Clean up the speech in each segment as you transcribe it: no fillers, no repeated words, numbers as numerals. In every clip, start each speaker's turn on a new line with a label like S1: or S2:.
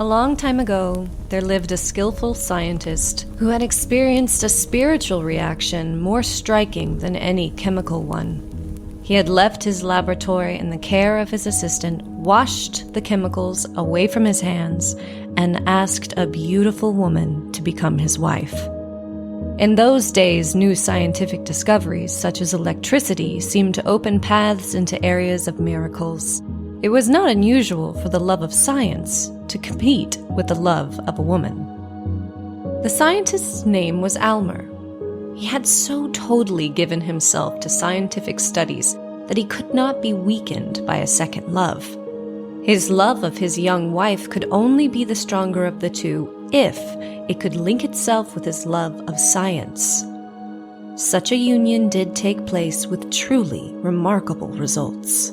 S1: A long time ago, there lived a skillful scientist who had experienced a spiritual reaction more striking than any chemical one. He had left his laboratory in the care of his assistant, washed the chemicals away from his hands, and asked a beautiful woman to become his wife. In those days, new scientific discoveries, such as electricity, seemed to open paths into areas of miracles. It was not unusual for the love of science to compete with the love of a woman. The scientist's name was Almer. He had so totally given himself to scientific studies that he could not be weakened by a second love. His love of his young wife could only be the stronger of the two if it could link itself with his love of science. Such a union did take place with truly remarkable results.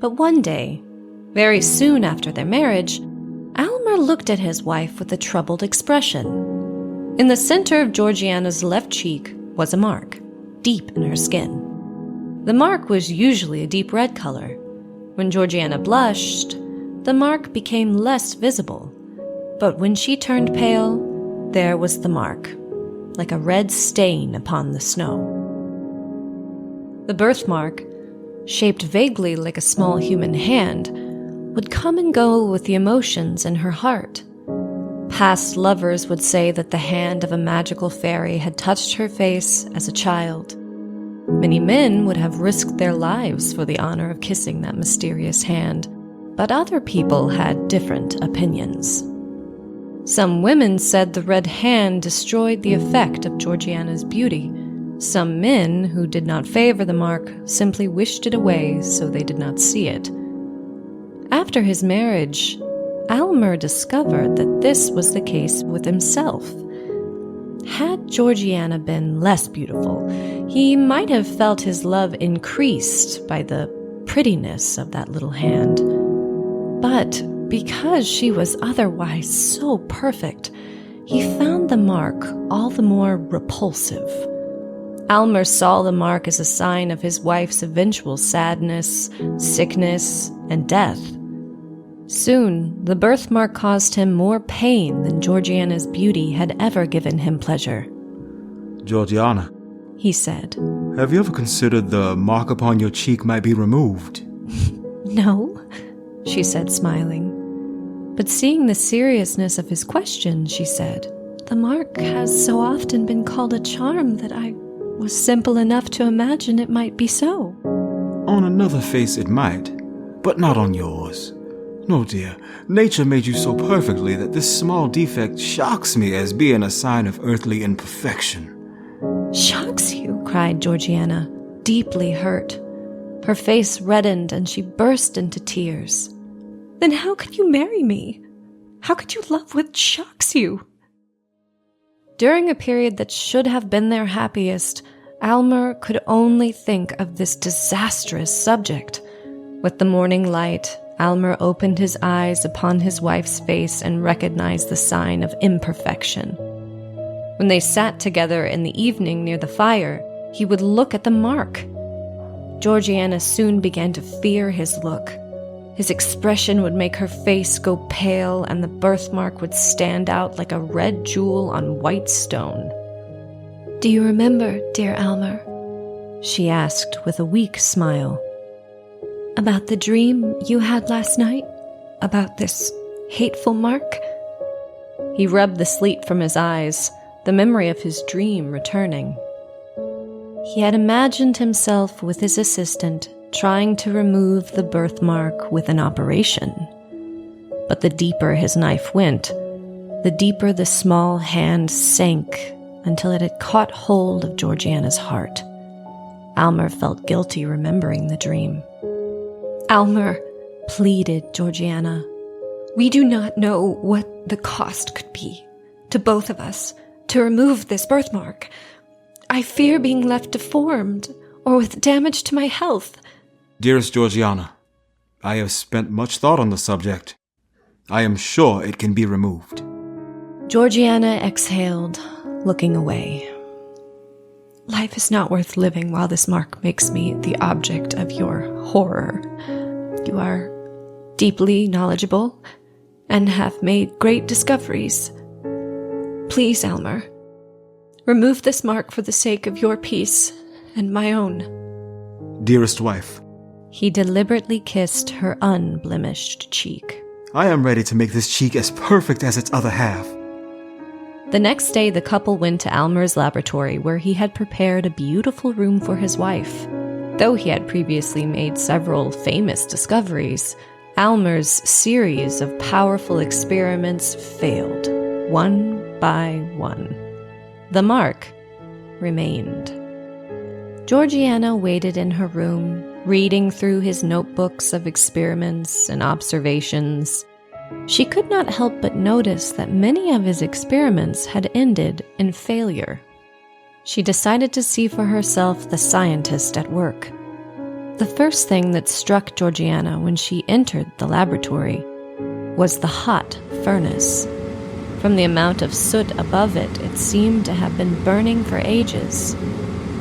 S1: But one day, very soon after their marriage, Almer looked at his wife with a troubled expression. In the center of Georgiana's left cheek was a mark, deep in her skin. The mark was usually a deep red color. When Georgiana blushed, the mark became less visible. But when she turned pale, there was the mark, like a red stain upon the snow. The birthmark, shaped vaguely like a small human hand, would come and go with the emotions in her heart. Past lovers would say that the hand of a magical fairy had touched her face as a child. Many men would have risked their lives for the honor of kissing that mysterious hand, but other people had different opinions. Some women said the red hand destroyed the effect of Georgiana's beauty. Some men, who did not favor the mark, simply wished it away so they did not see it. After his marriage, Almer discovered that this was the case with himself. Had Georgiana been less beautiful, he might have felt his love increased by the prettiness of that little hand. But because she was otherwise so perfect, he found the mark all the more repulsive. Almer saw the mark as a sign of his wife's eventual sadness, sickness, and death. Soon, the birthmark caused him more pain than Georgiana's beauty had ever given him pleasure.
S2: Georgiana,
S1: he said,
S2: have you ever considered the mark upon your cheek might be removed?
S1: No, she said, smiling. But seeing the seriousness of his question, she said, the mark has so often been called a charm that I was simple enough to imagine it might be so.
S2: On another face it might, but not on yours. No, dear, nature made you so perfectly that this small defect shocks me as being a sign of earthly imperfection.
S1: Shocks you? Cried Georgiana, deeply hurt. Her face reddened and she burst into tears. Then how could you marry me? How could you love what shocks you? During a period that should have been their happiest, Almer could only think of this disastrous subject. With the morning light, Almer opened his eyes upon his wife's face and recognized the sign of imperfection. When they sat together in the evening near the fire, he would look at the mark. Georgiana soon began to fear his look. His expression would make her face go pale, and the birthmark would stand out like a red jewel on white stone. Do you remember, dear Almer? She asked with a weak smile. About the dream you had last night? About this hateful mark? He rubbed the sleep from his eyes, the memory of his dream returning. He had imagined himself with his assistant trying to remove the birthmark with an operation. But the deeper his knife went, the deeper the small hand sank until it had caught hold of Georgiana's heart. Almer felt guilty remembering the dream. Almer, pleaded Georgiana, we do not know what the cost could be, to both of us, to remove this birthmark. I fear being left deformed, or with damage to my health.
S2: Dearest Georgiana, I have spent much thought on the subject. I am sure it can be removed.
S1: Georgiana exhaled, looking away. Life is not worth living while this mark makes me the object of your horror. You are deeply knowledgeable. and have made great discoveries. Please, Almer, remove this mark for the sake of your peace and my own.
S2: Dearest wife,
S1: He deliberately kissed her unblemished cheek.
S2: I am ready to make this cheek as perfect as its other half.
S1: The next day, the couple went to Almer's laboratory, where he had prepared a beautiful room for his wife. Though he had previously made several famous discoveries, Almer's series of powerful experiments failed, one by one. The mark remained. Georgiana waited in her room, reading through his notebooks of experiments and observations. She could not help but notice that many of his experiments had ended in failure. She decided to see for herself the scientist at work. The first thing that struck Georgiana when she entered the laboratory was the hot furnace. From the amount of soot above it, it seemed to have been burning for ages.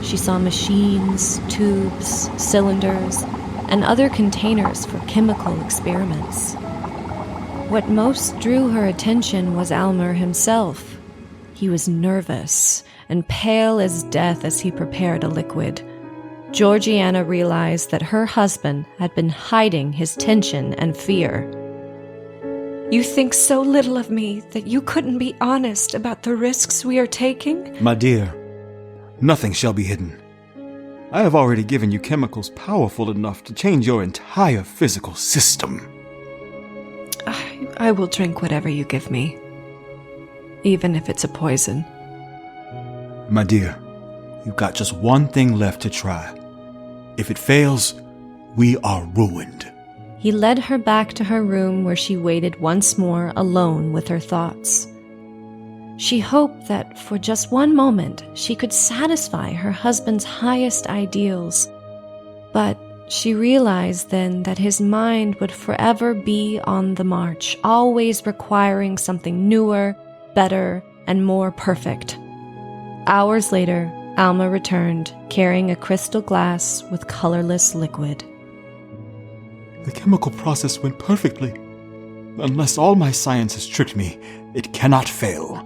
S1: She saw machines, tubes, cylinders, and other containers for chemical experiments. What most drew her attention was Almer himself. He was nervous and pale as death as he prepared a liquid. Georgiana realized that her husband had been hiding his tension and fear.
S3: You think so little of me that you couldn't be honest about the risks we are taking?
S2: My dear, nothing shall be hidden. I have already given you chemicals powerful enough to change your entire physical system.
S3: I will drink whatever you give me, even if it's a poison.
S2: My dear, you've got just one thing left to try. If it fails, we are ruined.
S1: He led her back to her room, where she waited once more alone with her thoughts. She hoped that for just one moment she could satisfy her husband's highest ideals, but she realized then that his mind would forever be on the march, always requiring something newer, better, and more perfect. Hours later, Alma returned, carrying a crystal glass with colorless liquid.
S2: The chemical process went perfectly. Unless all my science has tricked me, it cannot fail.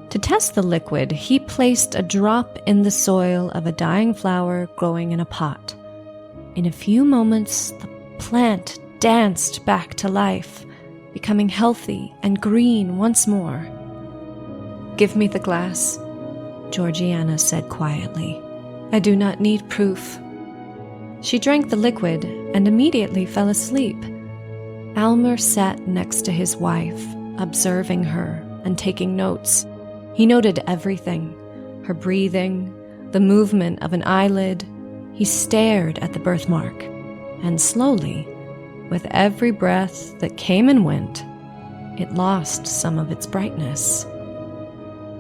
S1: To test the liquid, he placed a drop in the soil of a dying flower growing in a pot. In a few moments, the plant danced back to life, becoming healthy and green once more.
S3: Give me the glass,
S1: Georgiana said quietly.
S3: I do not need proof.
S1: She drank the liquid and immediately fell asleep. Almer sat next to his wife, observing her and taking notes. He noted everything, her breathing, the movement of an eyelid. He stared at the birthmark, and slowly, with every breath that came and went, it lost some of its brightness.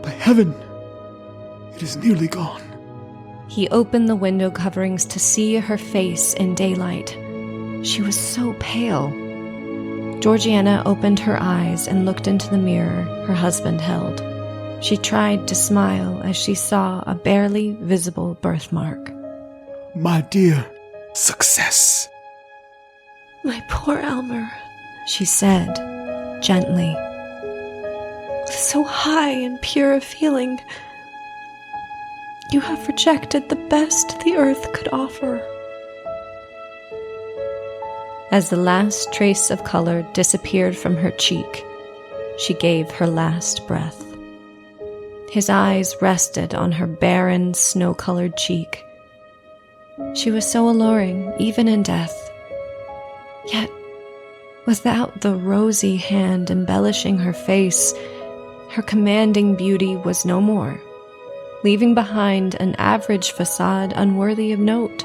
S2: By heaven, it is nearly gone.
S1: He opened the window coverings to see her face in daylight. She was so pale. Georgiana opened her eyes and looked into the mirror her husband held. She tried to smile as she saw a barely visible birthmark.
S2: My dear, success.
S3: My poor Almer,
S1: she said, gently.
S3: With so high and pure a feeling, you have rejected the best the earth could offer.
S1: As the last trace of color disappeared from her cheek, she gave her last breath. His eyes rested on her barren, snow-colored cheek. She was so alluring, even in death. Yet, without the rosy hand embellishing her face, her commanding beauty was no more, leaving behind an average facade unworthy of note.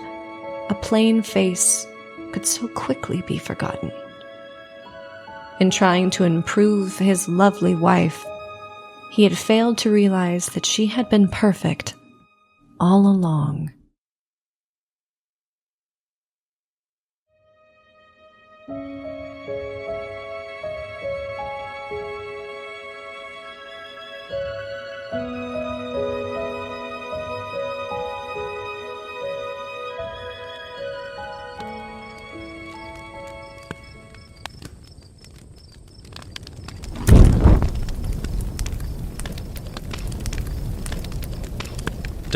S1: A plain face could so quickly be forgotten. In trying to improve his lovely wife, he had failed to realize that she had been perfect all along.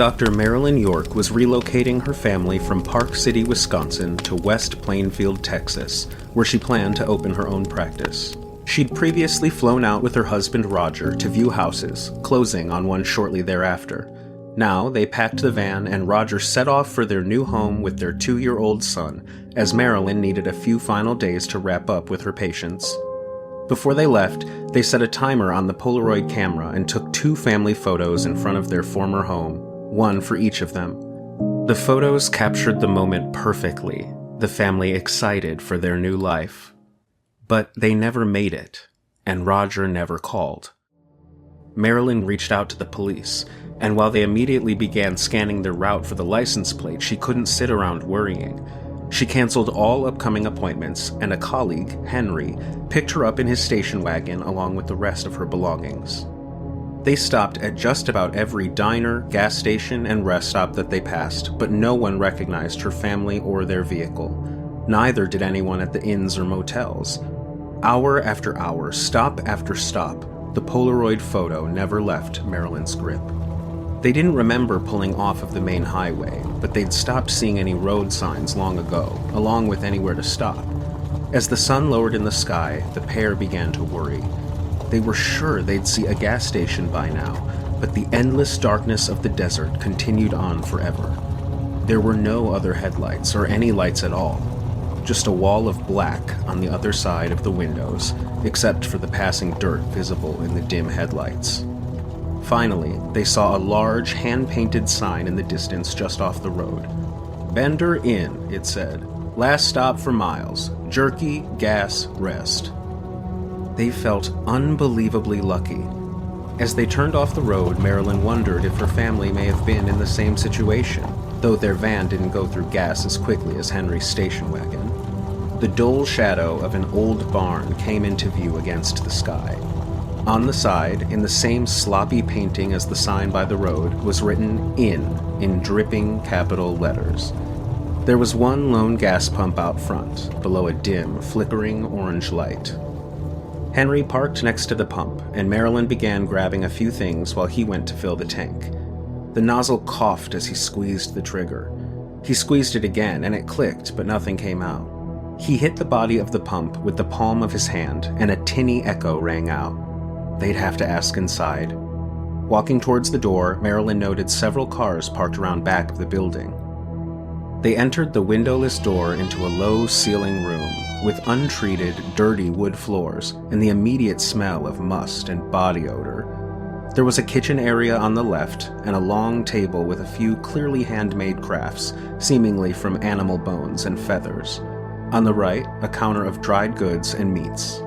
S4: Dr. Marilyn York was relocating her family from Park City, Wisconsin to West Plainfield, Texas, where she planned to open her own practice. She'd previously flown out with her husband Roger to view houses, closing on one shortly thereafter. Now they packed the van and Roger set off for their new home with their 2-year-old son, as Marilyn needed a few final days to wrap up with her patients. Before they left, they set a timer on the Polaroid camera and took 2 family photos in front of their former home, one for each of them. The photos captured the moment perfectly, the family excited for their new life. But they never made it, and Roger never called. Marilyn reached out to the police, and while they immediately began scanning their route for the license plate, she couldn't sit around worrying. She canceled all upcoming appointments, and a colleague, Henry, picked her up in his station wagon along with the rest of her belongings. They stopped at just about every diner, gas station, and rest stop that they passed, but no one recognized her family or their vehicle. Neither did anyone at the inns or motels. Hour after hour, stop after stop, the Polaroid photo never left Marilyn's grip. They didn't remember pulling off of the main highway, but they'd stopped seeing any road signs long ago, along with anywhere to stop. As the sun lowered in the sky, the pair began to worry. They were sure they'd see a gas station by now, but the endless darkness of the desert continued on forever. There were no other headlights or any lights at all, just a wall of black on the other side of the windows, except for the passing dirt visible in the dim headlights. Finally, they saw a large, hand-painted sign in the distance just off the road. "Bender Inn," it said. "Last stop for miles. Jerky, gas, rest." They felt unbelievably lucky. As they turned off the road, Marilyn wondered if her family may have been in the same situation, though their van didn't go through gas as quickly as Henry's station wagon. The dull shadow of an old barn came into view against the sky. On the side, in the same sloppy painting as the sign by the road, was written "Inn" in dripping capital letters. There was one lone gas pump out front, below a dim, flickering orange light. Henry parked next to the pump, and Marilyn began grabbing a few things while he went to fill the tank. The nozzle coughed as he squeezed the trigger. He squeezed it again, and it clicked, but nothing came out. He hit the body of the pump with the palm of his hand, and a tinny echo rang out. They'd have to ask inside. Walking towards the door, Marilyn noted several cars parked around back of the building. They entered the windowless door into a low-ceiling room with untreated, dirty wood floors and the immediate smell of must and body odor. There was a kitchen area on the left and a long table with a few clearly handmade crafts, seemingly from animal bones and feathers. On the right, a counter of dried goods and meats.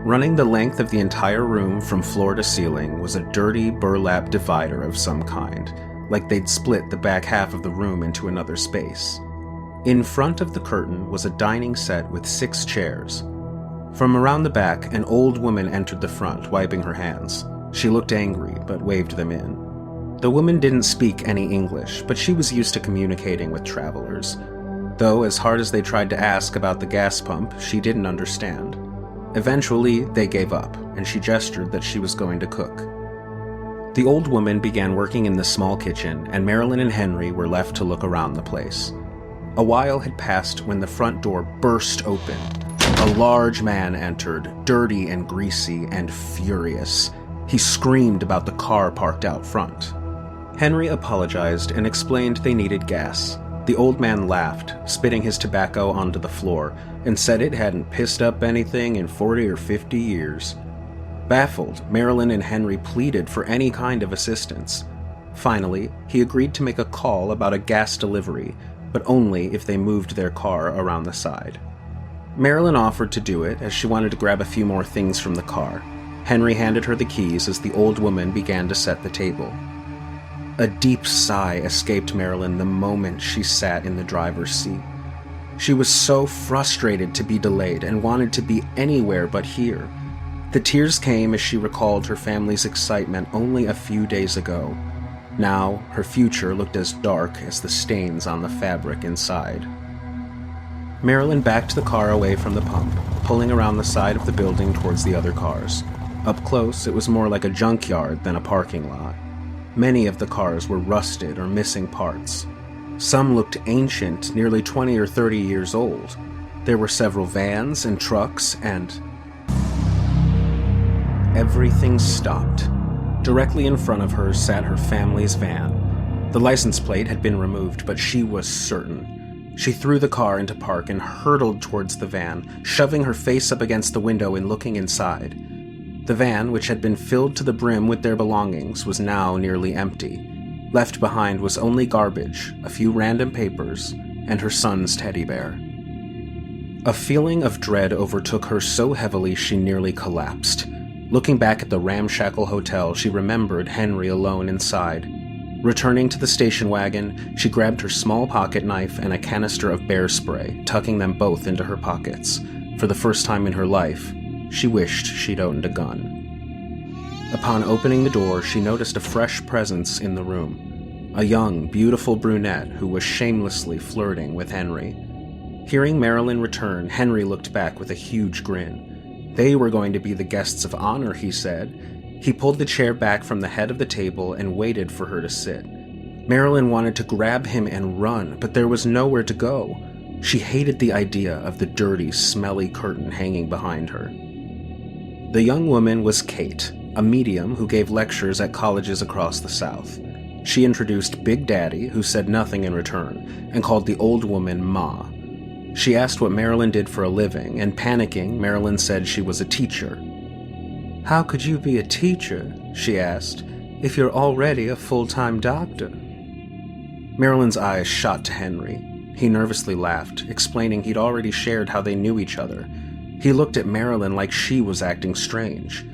S4: Running the length of the entire room from floor to ceiling was a dirty burlap divider of some kind, like they'd split the back half of the room into another space. In front of the curtain was a dining set with 6 chairs. From around the back, an old woman entered the front, wiping her hands. She looked angry, but waved them in. The woman didn't speak any English, but she was used to communicating with travelers. Though, as hard as they tried to ask about the gas pump, she didn't understand. Eventually, they gave up, and she gestured that she was going to cook. The old woman began working in the small kitchen, and Marilyn and Henry were left to look around the place. A while had passed when the front door burst open. A large man entered, dirty and greasy and furious. He screamed about the car parked out front. Henry apologized and explained they needed gas. The old man laughed, spitting his tobacco onto the floor, and said it hadn't pissed up anything in 40 or 50 years. Baffled, Marilyn and Henry pleaded for any kind of assistance. Finally, he agreed to make a call about a gas delivery, but only if they moved their car around the side. Marilyn offered to do it, as she wanted to grab a few more things from the car. Henry handed her the keys as the old woman began to set the table. A deep sigh escaped Marilyn the moment she sat in the driver's seat. She was so frustrated to be delayed and wanted to be anywhere but here. The tears came as she recalled her family's excitement only a few days ago. Now, her future looked as dark as the stains on the fabric inside. Marilyn backed the car away from the pump, pulling around the side of the building towards the other cars. Up close, it was more like a junkyard than a parking lot. Many of the cars were rusted or missing parts. Some looked ancient, nearly 20 or 30 years old. There were several vans and trucks, and everything stopped. Directly in front of her sat her family's van. The license plate had been removed, but she was certain. She threw the car into park and hurtled towards the van, shoving her face up against the window and looking inside. The van, which had been filled to the brim with their belongings, was now nearly empty. Left behind was only garbage, a few random papers, and her son's teddy bear. A feeling of dread overtook her so heavily she nearly collapsed. Looking back at the ramshackle hotel, she remembered Henry alone inside. Returning to the station wagon, she grabbed her small pocket knife and a canister of bear spray, tucking them both into her pockets. For the first time in her life, she wished she'd owned a gun. Upon opening the door, she noticed a fresh presence in the room. A young, beautiful brunette who was shamelessly flirting with Henry. Hearing Marilyn return, Henry looked back with a huge grin. They were going to be the guests of honor, he said. He pulled the chair back from the head of the table and waited for her to sit. Marilyn wanted to grab him and run, but there was nowhere to go. She hated the idea of the dirty, smelly curtain hanging behind her. The young woman was Kate, a medium who gave lectures at colleges across the South. She introduced Big Daddy, who said nothing in return, and called the old woman Ma. She asked what Marilyn did for a living, and panicking, Marilyn said she was a teacher. "How could you be a teacher," she asked, "if you're already a full-time doctor?" Marilyn's eyes shot to Henry. He nervously laughed, explaining he'd already shared how they knew each other. He looked at Marilyn like she was acting strange.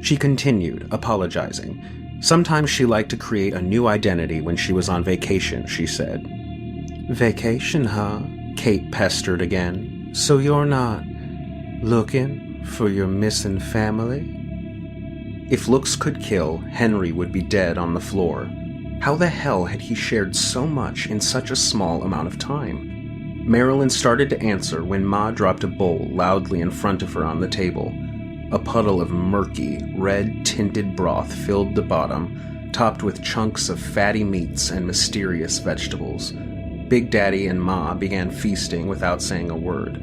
S4: She continued, apologizing. Sometimes she liked to create a new identity when she was on vacation, she said. "Vacation, huh?" Kate pestered again. "So you're not looking for your missing family?" If looks could kill, Henry would be dead on the floor. How the hell had he shared so much in such a small amount of time? Marilyn started to answer when Ma dropped a bowl loudly in front of her on the table. A puddle of murky, red-tinted broth filled the bottom, topped with chunks of fatty meats and mysterious vegetables. Big Daddy and Ma began feasting without saying a word.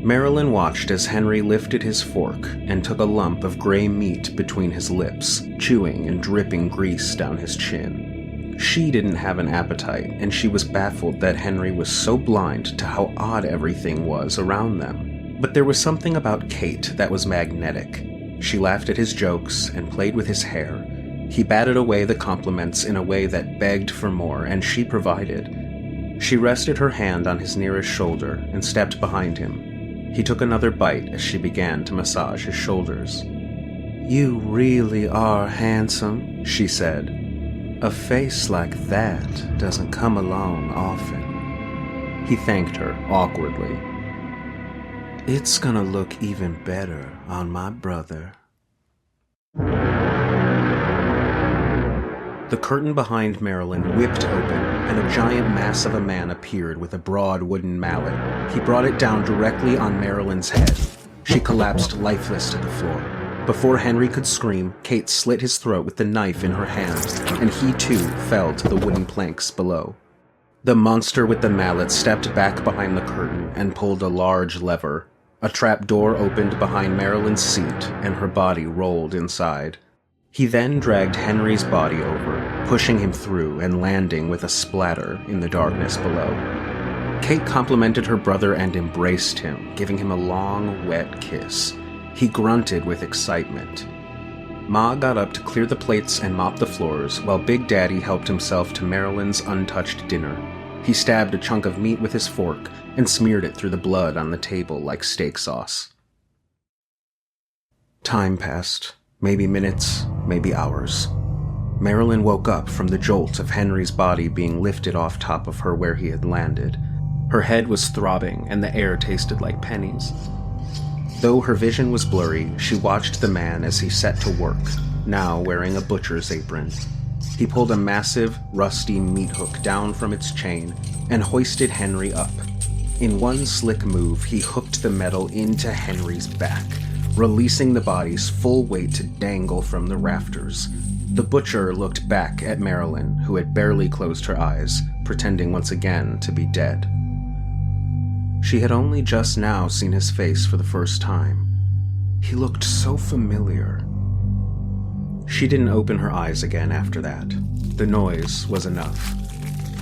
S4: Marilyn watched as Henry lifted his fork and took a lump of gray meat between his lips, chewing and dripping grease down his chin. She didn't have an appetite, and she was baffled that Henry was so blind to how odd everything was around them. But there was something about Kate that was magnetic. She laughed at his jokes and played with his hair. He batted away the compliments in a way that begged for more, and she provided. She rested her hand on his nearest shoulder and stepped behind him. He took another bite as she began to massage his shoulders. "You really are handsome," she said. "A face like that doesn't come along often." He thanked her awkwardly. "It's gonna look even better on my brother." The curtain behind Marilyn whipped open, and a giant mass of a man appeared with a broad wooden mallet. He brought it down directly on Marilyn's head. She collapsed lifeless to the floor. Before Henry could scream, Kate slit his throat with the knife in her hand, and he too fell to the wooden planks below. The monster with the mallet stepped back behind the curtain and pulled a large lever. A trap door opened behind Marilyn's seat, and her body rolled inside. He then dragged Henry's body over, pushing him through and landing with a splatter in the darkness below. Kate complimented her brother and embraced him, giving him a long, wet kiss. He grunted with excitement. Ma got up to clear the plates and mop the floors, while Big Daddy helped himself to Marilyn's untouched dinner. He stabbed a chunk of meat with his fork and smeared it through the blood on the table like steak sauce. Time passed. Maybe minutes, maybe hours. Marilyn woke up from the jolt of Henry's body being lifted off top of her where he had landed. Her head was throbbing and the air tasted like pennies. Though her vision was blurry, she watched the man as he set to work, now wearing a butcher's apron. He pulled a massive, rusty meat hook down from its chain and hoisted Henry up. In one slick move, he hooked the metal into Henry's back, releasing the body's full weight to dangle from the rafters. The butcher looked back at Marilyn, who had barely closed her eyes, pretending once again to be dead. She had only just now seen his face for the first time. He looked so familiar. She didn't open her eyes again after that. The noise was enough.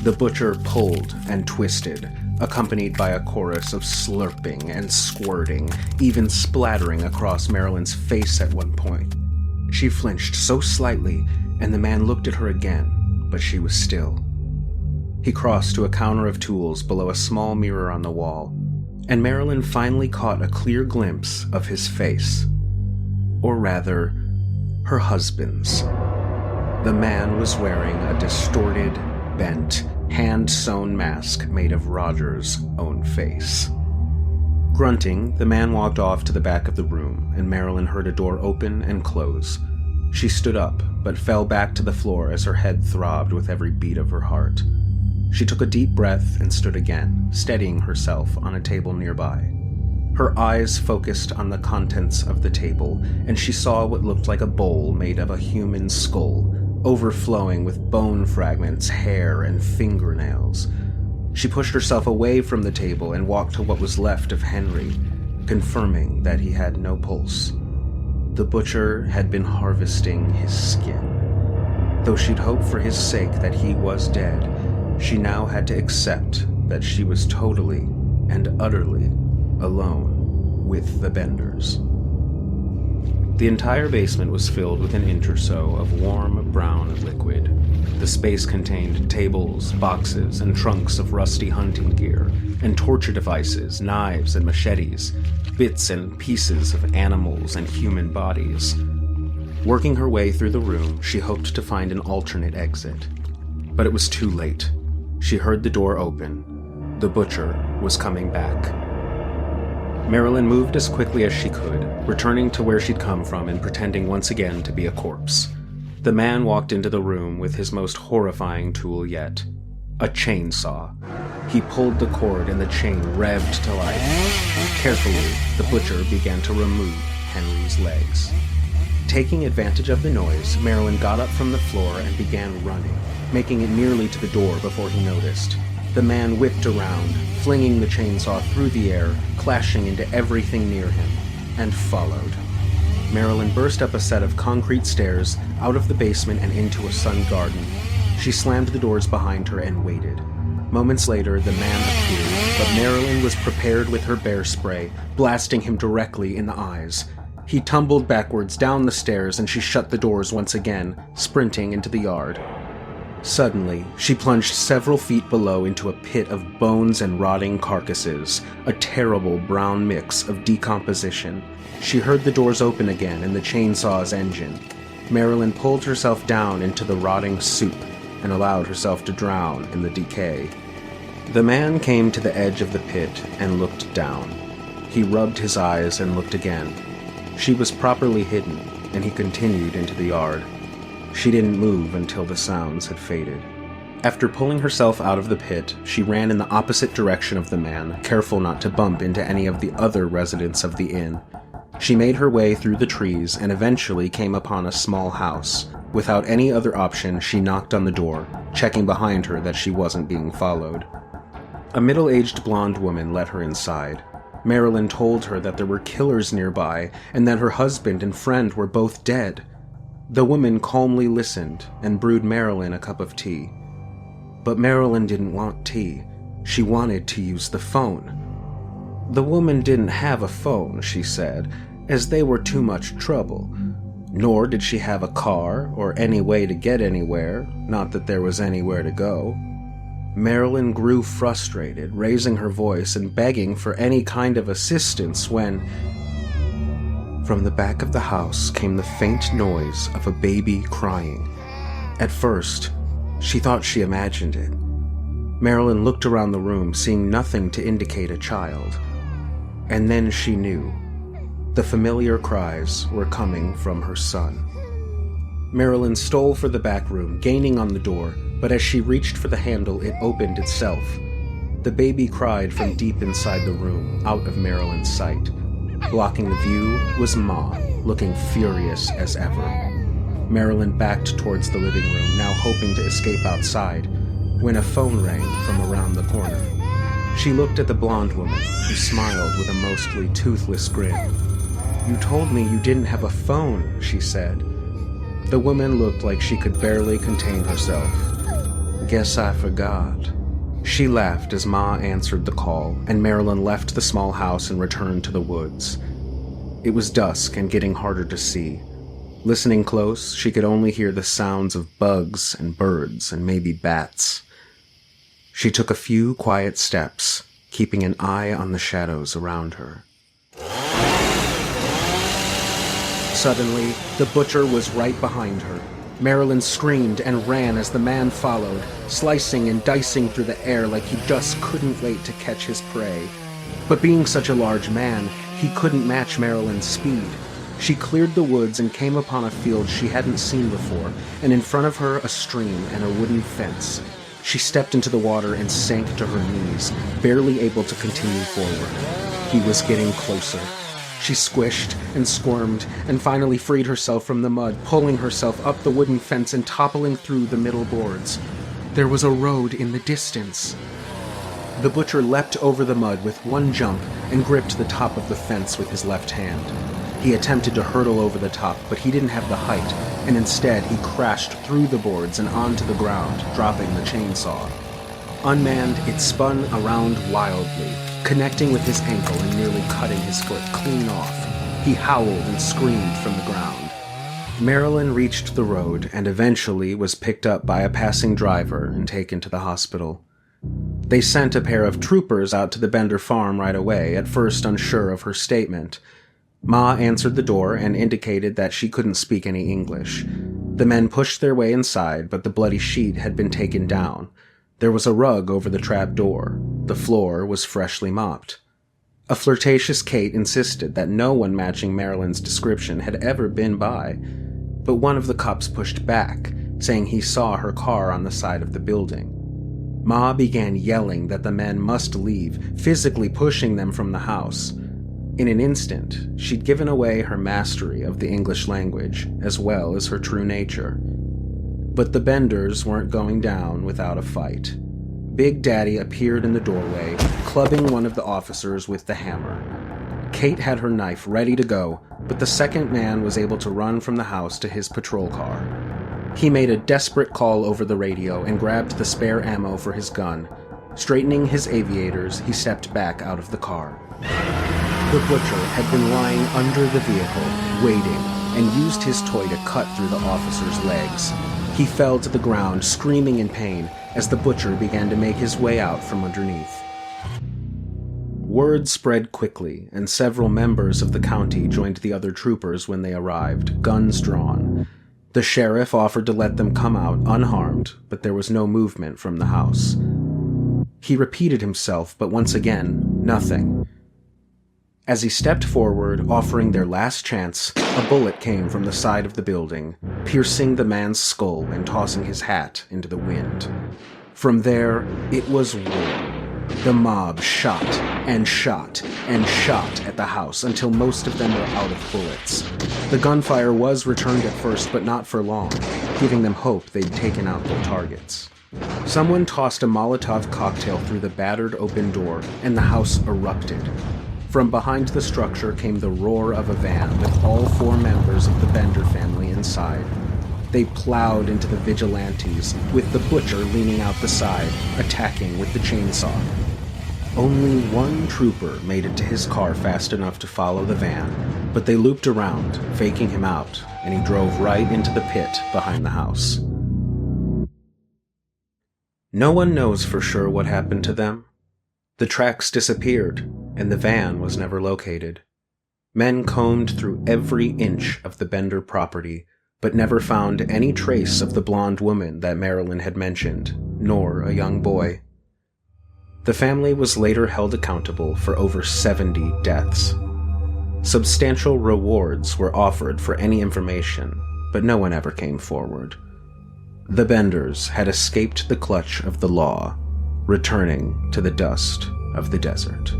S4: The butcher pulled and twisted, accompanied by a chorus of slurping and squirting, even splattering across Marilyn's face at one point. She flinched so slightly, and the man looked at her again, but she was still. He crossed to a counter of tools below a small mirror on the wall, and Marilyn finally caught a clear glimpse of his face. Or rather, her husband's. The man was wearing a distorted, bent, hand-sewn mask made of Roger's own face. Grunting, the man walked off to the back of the room, and Marilyn heard a door open and close. She stood up, but fell back to the floor as her head throbbed with every beat of her heart. She took a deep breath and stood again, steadying herself on a table nearby. Her eyes focused on the contents of the table, and she saw what looked like a bowl made of a human skull, overflowing with bone fragments, hair, and fingernails. She pushed herself away from the table and walked to what was left of Henry, confirming that he had no pulse. The butcher had been harvesting his skin. Though she'd hoped for his sake that he was dead, she now had to accept that she was totally and utterly alone with the Benders. The entire basement was filled with an inch or so of warm brown liquid. The space contained tables, boxes, and trunks of rusty hunting gear, and torture devices, knives and machetes, bits and pieces of animals and human bodies. Working her way through the room, she hoped to find an alternate exit. But it was too late. She heard the door open. The butcher was coming back. Marilyn moved as quickly as she could, returning to where she'd come from and pretending once again to be a corpse. The man walked into the room with his most horrifying tool yet, a chainsaw. He pulled the cord and the chain revved to life. Carefully, the butcher began to remove Henry's legs. Taking advantage of the noise, Marilyn got up from the floor and began running, making it nearly to the door before he noticed. The man whipped around, flinging the chainsaw through the air, clashing into everything near him, and followed. Marilyn burst up a set of concrete stairs, out of the basement and into a sun garden. She slammed the doors behind her and waited. Moments later, the man appeared, but Marilyn was prepared with her bear spray, blasting him directly in the eyes. He tumbled backwards down the stairs and she shut the doors once again, sprinting into the yard. Suddenly, she plunged several feet below into a pit of bones and rotting carcasses, a terrible brown mix of decomposition. She heard the doors open again and the chainsaw's engine. Marilyn pulled herself down into the rotting soup and allowed herself to drown in the decay. The man came to the edge of the pit and looked down. He rubbed his eyes and looked again. She was properly hidden, and he continued into the yard. She didn't move until the sounds had faded. After pulling herself out of the pit, she ran in the opposite direction of the man, careful not to bump into any of the other residents of the inn. She made her way through the trees and eventually came upon a small house. Without any other option, she knocked on the door, checking behind her that she wasn't being followed. A middle-aged blonde woman let her inside. Marilyn told her that there were killers nearby and that her husband and friend were both dead. The woman calmly listened and brewed Marilyn a cup of tea. But Marilyn didn't want tea. She wanted to use the phone. The woman didn't have a phone, she said, as they were too much trouble. Nor did she have a car or any way to get anywhere, not that there was anywhere to go. Marilyn grew frustrated, raising her voice and begging for any kind of assistance when, from the back of the house came the faint noise of a baby crying. At first, she thought she imagined it. Marilyn looked around the room, seeing nothing to indicate a child. And then she knew. The familiar cries were coming from her son. Marilyn stole for the back room, gaining on the door, but as she reached for the handle, it opened itself. The baby cried from deep inside the room, out of Marilyn's sight. Blocking the view was Ma, looking furious as ever. Marilyn backed towards the living room, now hoping to escape outside, when a phone rang from around the corner. She looked at the blonde woman, who smiled with a mostly toothless grin. "You told me you didn't have a phone," she said. The woman looked like she could barely contain herself. "Guess I forgot." She laughed as Ma answered the call, and Marilyn left the small house and returned to the woods. It was dusk and getting harder to see. Listening close, she could only hear the sounds of bugs and birds and maybe bats. She took a few quiet steps, keeping an eye on the shadows around her. Suddenly, the butcher was right behind her. Marilyn screamed and ran as the man followed, slicing and dicing through the air like he just couldn't wait to catch his prey. But being such a large man, he couldn't match Marilyn's speed. She cleared the woods and came upon a field she hadn't seen before, and in front of her a stream and a wooden fence. She stepped into the water and sank to her knees, barely able to continue forward. He was getting closer. She squished and squirmed and finally freed herself from the mud, pulling herself up the wooden fence and toppling through the middle boards. There was a road in the distance. The butcher leapt over the mud with one jump and gripped the top of the fence with his left hand. He attempted to hurtle over the top, but he didn't have the height, and instead he crashed through the boards and onto the ground, dropping the chainsaw. Unmanned, it spun around wildly, connecting with his ankle and nearly cutting his foot clean off. He howled and screamed from the ground. Marilyn reached the road and eventually was picked up by a passing driver and taken to the hospital. They sent a pair of troopers out to the Bender farm right away, at first unsure of her statement. Ma answered the door and indicated that she couldn't speak any English. The men pushed their way inside, but the bloody sheet had been taken down. There was a rug over the trap door. The floor was freshly mopped. A flirtatious Kate insisted that no one matching Marilyn's description had ever been by, but one of the cops pushed back, saying he saw her car on the side of the building. Ma began yelling that the men must leave, physically pushing them from the house. In an instant, she'd given away her mastery of the English language, as well as her true nature. But the Benders weren't going down without a fight. Big Daddy appeared in the doorway, clubbing one of the officers with the hammer. Kate had her knife ready to go, but the second man was able to run from the house to his patrol car. He made a desperate call over the radio and grabbed the spare ammo for his gun. Straightening his aviators, he stepped back out of the car. The butcher had been lying under the vehicle, waiting, and used his toy to cut through the officer's legs. He fell to the ground, screaming in pain, as the butcher began to make his way out from underneath. Word spread quickly, and several members of the county joined the other troopers when they arrived, guns drawn. The sheriff offered to let them come out unharmed, but there was no movement from the house. He repeated himself, but once again, nothing. As he stepped forward, offering their last chance, a bullet came from the side of the building, piercing the man's skull and tossing his hat into the wind. From there, it was war. The mob shot and shot and shot at the house until most of them were out of bullets. The gunfire was returned at first, but not for long, giving them hope they'd taken out their targets. Someone tossed a Molotov cocktail through the battered open door, and the house erupted. From behind the structure came the roar of a van with all 4 members of the Bender family inside. They plowed into the vigilantes, with the butcher leaning out the side, attacking with the chainsaw. Only one trooper made it to his car fast enough to follow the van, but they looped around, faking him out, and he drove right into the pit behind the house. No one knows for sure what happened to them. The tracks disappeared, and the van was never located. Men combed through every inch of the Bender property, but never found any trace of the blonde woman that Marilyn had mentioned, nor a young boy. The family was later held accountable for over 70 deaths. Substantial rewards were offered for any information, but no one ever came forward. The Benders had escaped the clutch of the law, returning to the dust of the desert.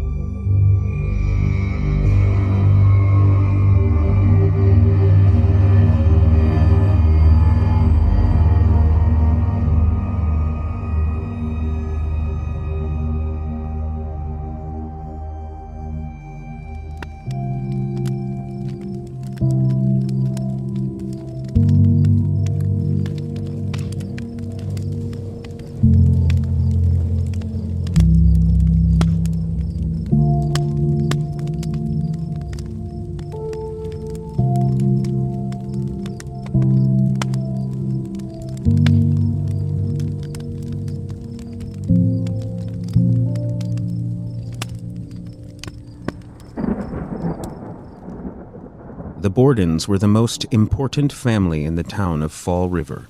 S4: The Bordens were the most important family in the town of Fall River.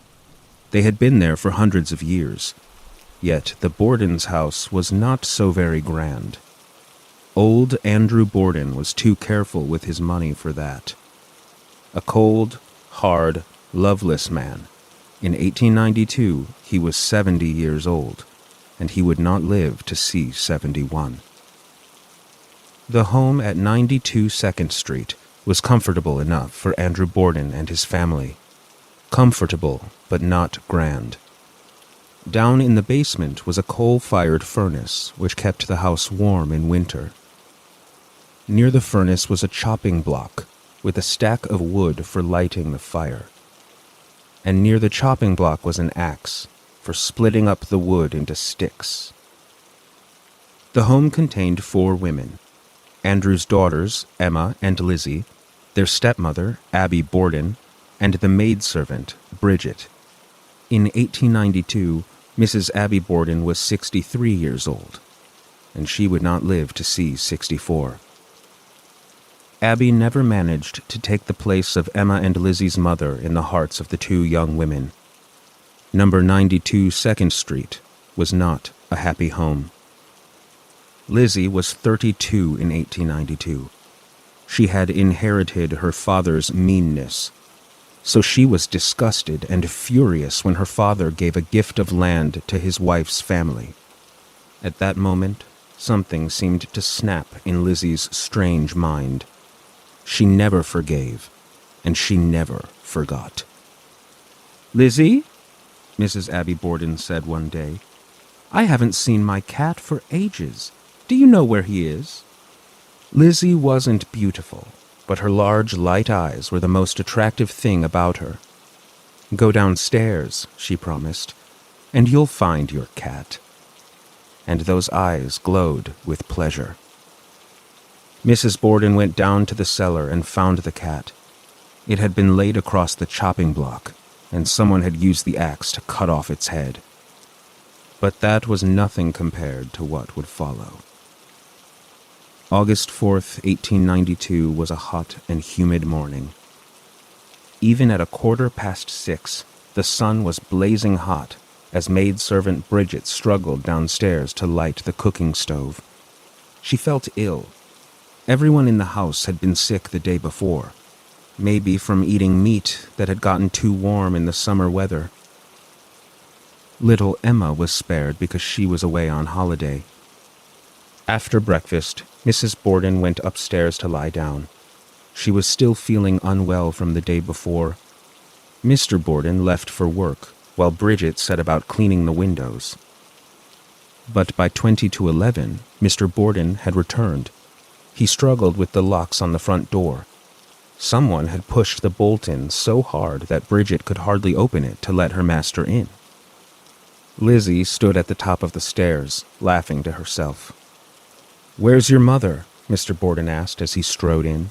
S4: They had been there for hundreds of years. Yet the Bordens' house was not so very grand. Old Andrew Borden was too careful with his money for that. A cold, hard, loveless man. In 1892, he was 70 years old, and he would not live to see 71. The home at 92 2nd Street was comfortable enough for Andrew Borden and his family. Comfortable, but not grand. Down in the basement was a coal-fired furnace, which kept the house warm in winter. Near the furnace was a chopping block, with a stack of wood for lighting the fire. And near the chopping block was an axe, for splitting up the wood into sticks. The home contained 4 women: Andrew's daughters, Emma and Lizzie, their stepmother, Abby Borden, and the maidservant, Bridget. In 1892, Mrs. Abby Borden was 63 years old, and she would not live to see 64. Abby never managed to take the place of Emma and Lizzie's mother in the hearts of the 2 young women. Number 92 2nd Street was not a happy home. Lizzie was 32 in 1892. She had inherited her father's meanness, so she was disgusted and furious when her father gave a gift of land to his wife's family. At that moment, something seemed to snap in Lizzie's strange mind. She never forgave, and she never forgot. "Lizzie," Mrs. Abby Borden said one day, "I haven't seen my cat for ages. Do you know where he is?" Lizzie wasn't beautiful, but her large, light eyes were the most attractive thing about her. "Go downstairs," she promised, "and you'll find your cat." And those eyes glowed with pleasure. Mrs. Borden went down to the cellar and found the cat. It had been laid across the chopping block, and someone had used the axe to cut off its head. But that was nothing compared to what would follow. August 4th, 1892 was a hot and humid morning. Even at 6:15, the sun was blazing hot as maidservant Bridget struggled downstairs to light the cooking stove. She felt ill. Everyone in the house had been sick the day before, maybe from eating meat that had gotten too warm in the summer weather. Little Emma was spared because she was away on holiday. After breakfast, Mrs. Borden went upstairs to lie down. She was still feeling unwell from the day before. Mr. Borden left for work, while Bridget set about cleaning the windows. But by 20 to 11, Mr. Borden had returned. He struggled with the locks on the front door. Someone had pushed the bolt in so hard that Bridget could hardly open it to let her master in. Lizzie stood at the top of the stairs, laughing to herself. "Where's your mother?" Mr. Borden asked as he strode in.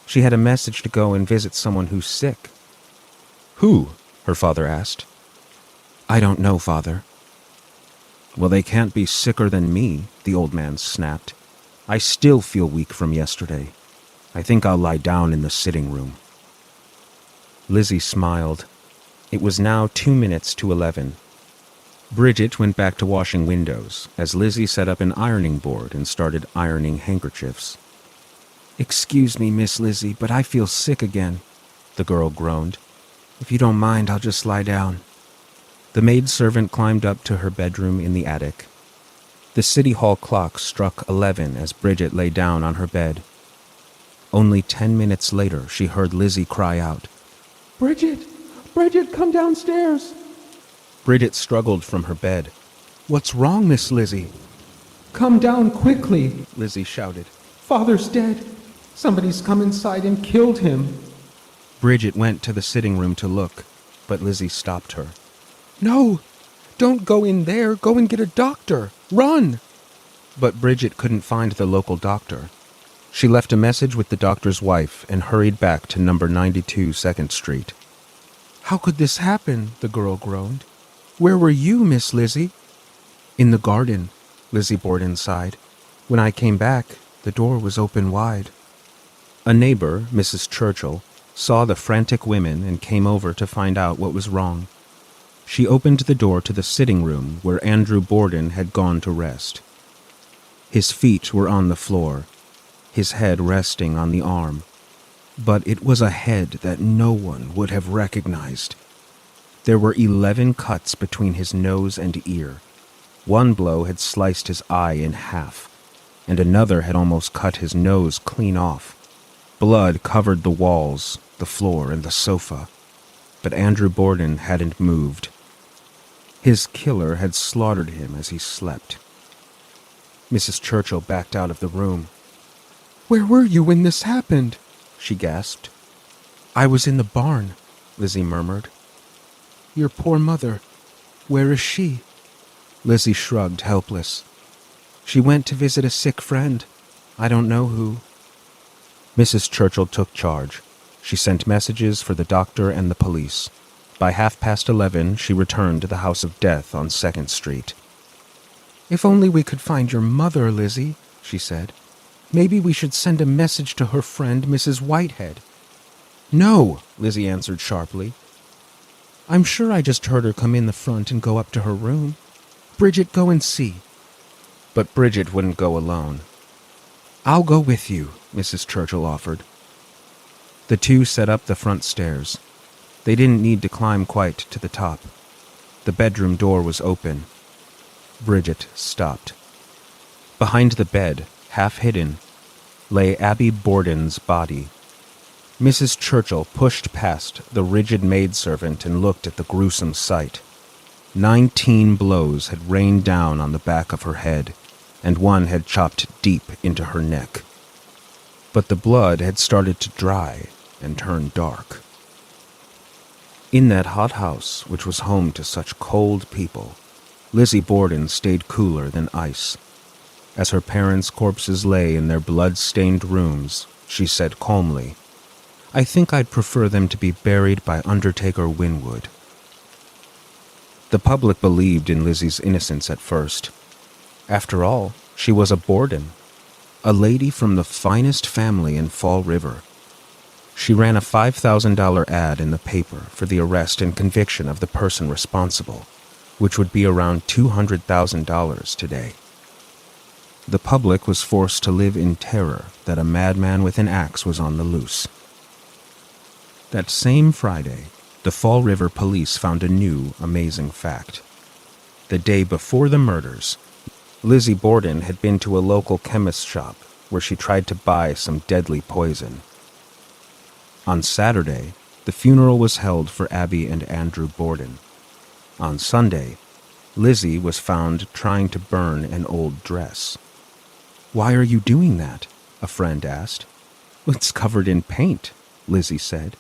S4: "She had a message to go and visit someone who's sick." "Who?" her father asked. "I don't know, Father." "Well, they can't be sicker than me," the old man snapped. "I still feel weak from yesterday. I think I'll lie down in the sitting room." Lizzie smiled. It was now 2 minutes to 11. Bridget went back to washing windows as Lizzie set up an ironing board and started ironing handkerchiefs. "Excuse me, Miss Lizzie, but I feel sick again," the girl groaned. "If you don't mind, I'll just lie down." The maidservant climbed up to her bedroom in the attic. The City Hall clock struck 11 as Bridget lay down on her bed. Only 10 minutes later, she heard Lizzie cry out, "Bridget! Bridget, come downstairs!" Bridget struggled from her bed. "What's wrong, Miss Lizzie?" "Come down quickly," Lizzie shouted. "Father's dead. Somebody's come inside and killed him." Bridget went to the sitting room to look, but Lizzie stopped her. "No! Don't go in there! Go and get a doctor! Run!" But Bridget couldn't find the local doctor. She left a message with the doctor's wife and hurried back to number 92 2nd Street. "How could this happen?" the girl groaned. "Where were you, Miss Lizzie?" "In the garden," Lizzie Borden sighed. "When I came back, the door was open wide." A neighbor, Mrs. Churchill, saw the frantic women and came over to find out what was wrong. She opened the door to the sitting room where Andrew Borden had gone to rest. His feet were on the floor, his head resting on the arm, but it was a head that no one would have recognized. There were 11 cuts between his nose and ear. One blow had sliced his eye in half, and another had almost cut his nose clean off. Blood covered the walls, the floor, and the sofa, but Andrew Borden hadn't moved. His killer had slaughtered him as he slept. Mrs. Churchill backed out of the room.
S5: "Where were you when this happened?"
S4: she gasped. "I was in the barn," Lizzie murmured.
S5: "Your poor mother. Where is she?"
S4: Lizzie shrugged, helpless. "She went to visit a sick friend. I don't know who." Mrs. Churchill took charge. She sent messages for the doctor and the police. By 11:30, she returned to the house of death on 2nd Street.
S5: "If only we could find your mother, Lizzie," she said. "Maybe we should send a message to her friend, Mrs. Whitehead."
S4: "No," Lizzie answered sharply.
S5: "I'm sure I just heard her come in the front and go up to her room. Bridget, go and see."
S4: But Bridget wouldn't go alone.
S5: "I'll go with you,"
S4: Mrs. Churchill offered. The two set up the front stairs. They didn't need to climb quite to the top. The bedroom door was open. Bridget stopped. Behind the bed, half hidden, lay Abby Borden's body. Mrs. Churchill pushed past the rigid maidservant and looked at the gruesome sight. 19 blows had rained down on the back of her head, and one had chopped deep into her neck. But the blood had started to dry and turn dark. In that hot house, which was home to such cold people, Lizzie Borden stayed cooler than ice. As her parents' corpses lay in their blood-stained rooms, she said calmly, "I think I'd prefer them to be buried by Undertaker Winwood." The public believed in Lizzie's innocence at first. After all, she was a Borden, a lady from the finest family in Fall River. She ran a $5,000 ad in the paper for the arrest and conviction of the person responsible, which would be around $200,000 today. The public was forced to live in terror that a madman with an axe was on the loose. That same Friday, the Fall River police found a new, amazing fact. The day before the murders, Lizzie Borden had been to a local chemist shop where she tried to buy some deadly poison. On Saturday, the funeral was held for Abby and Andrew Borden. On Sunday, Lizzie was found trying to burn an old dress. "Why are you doing that?" a friend asked. "It's covered in paint," Lizzie said.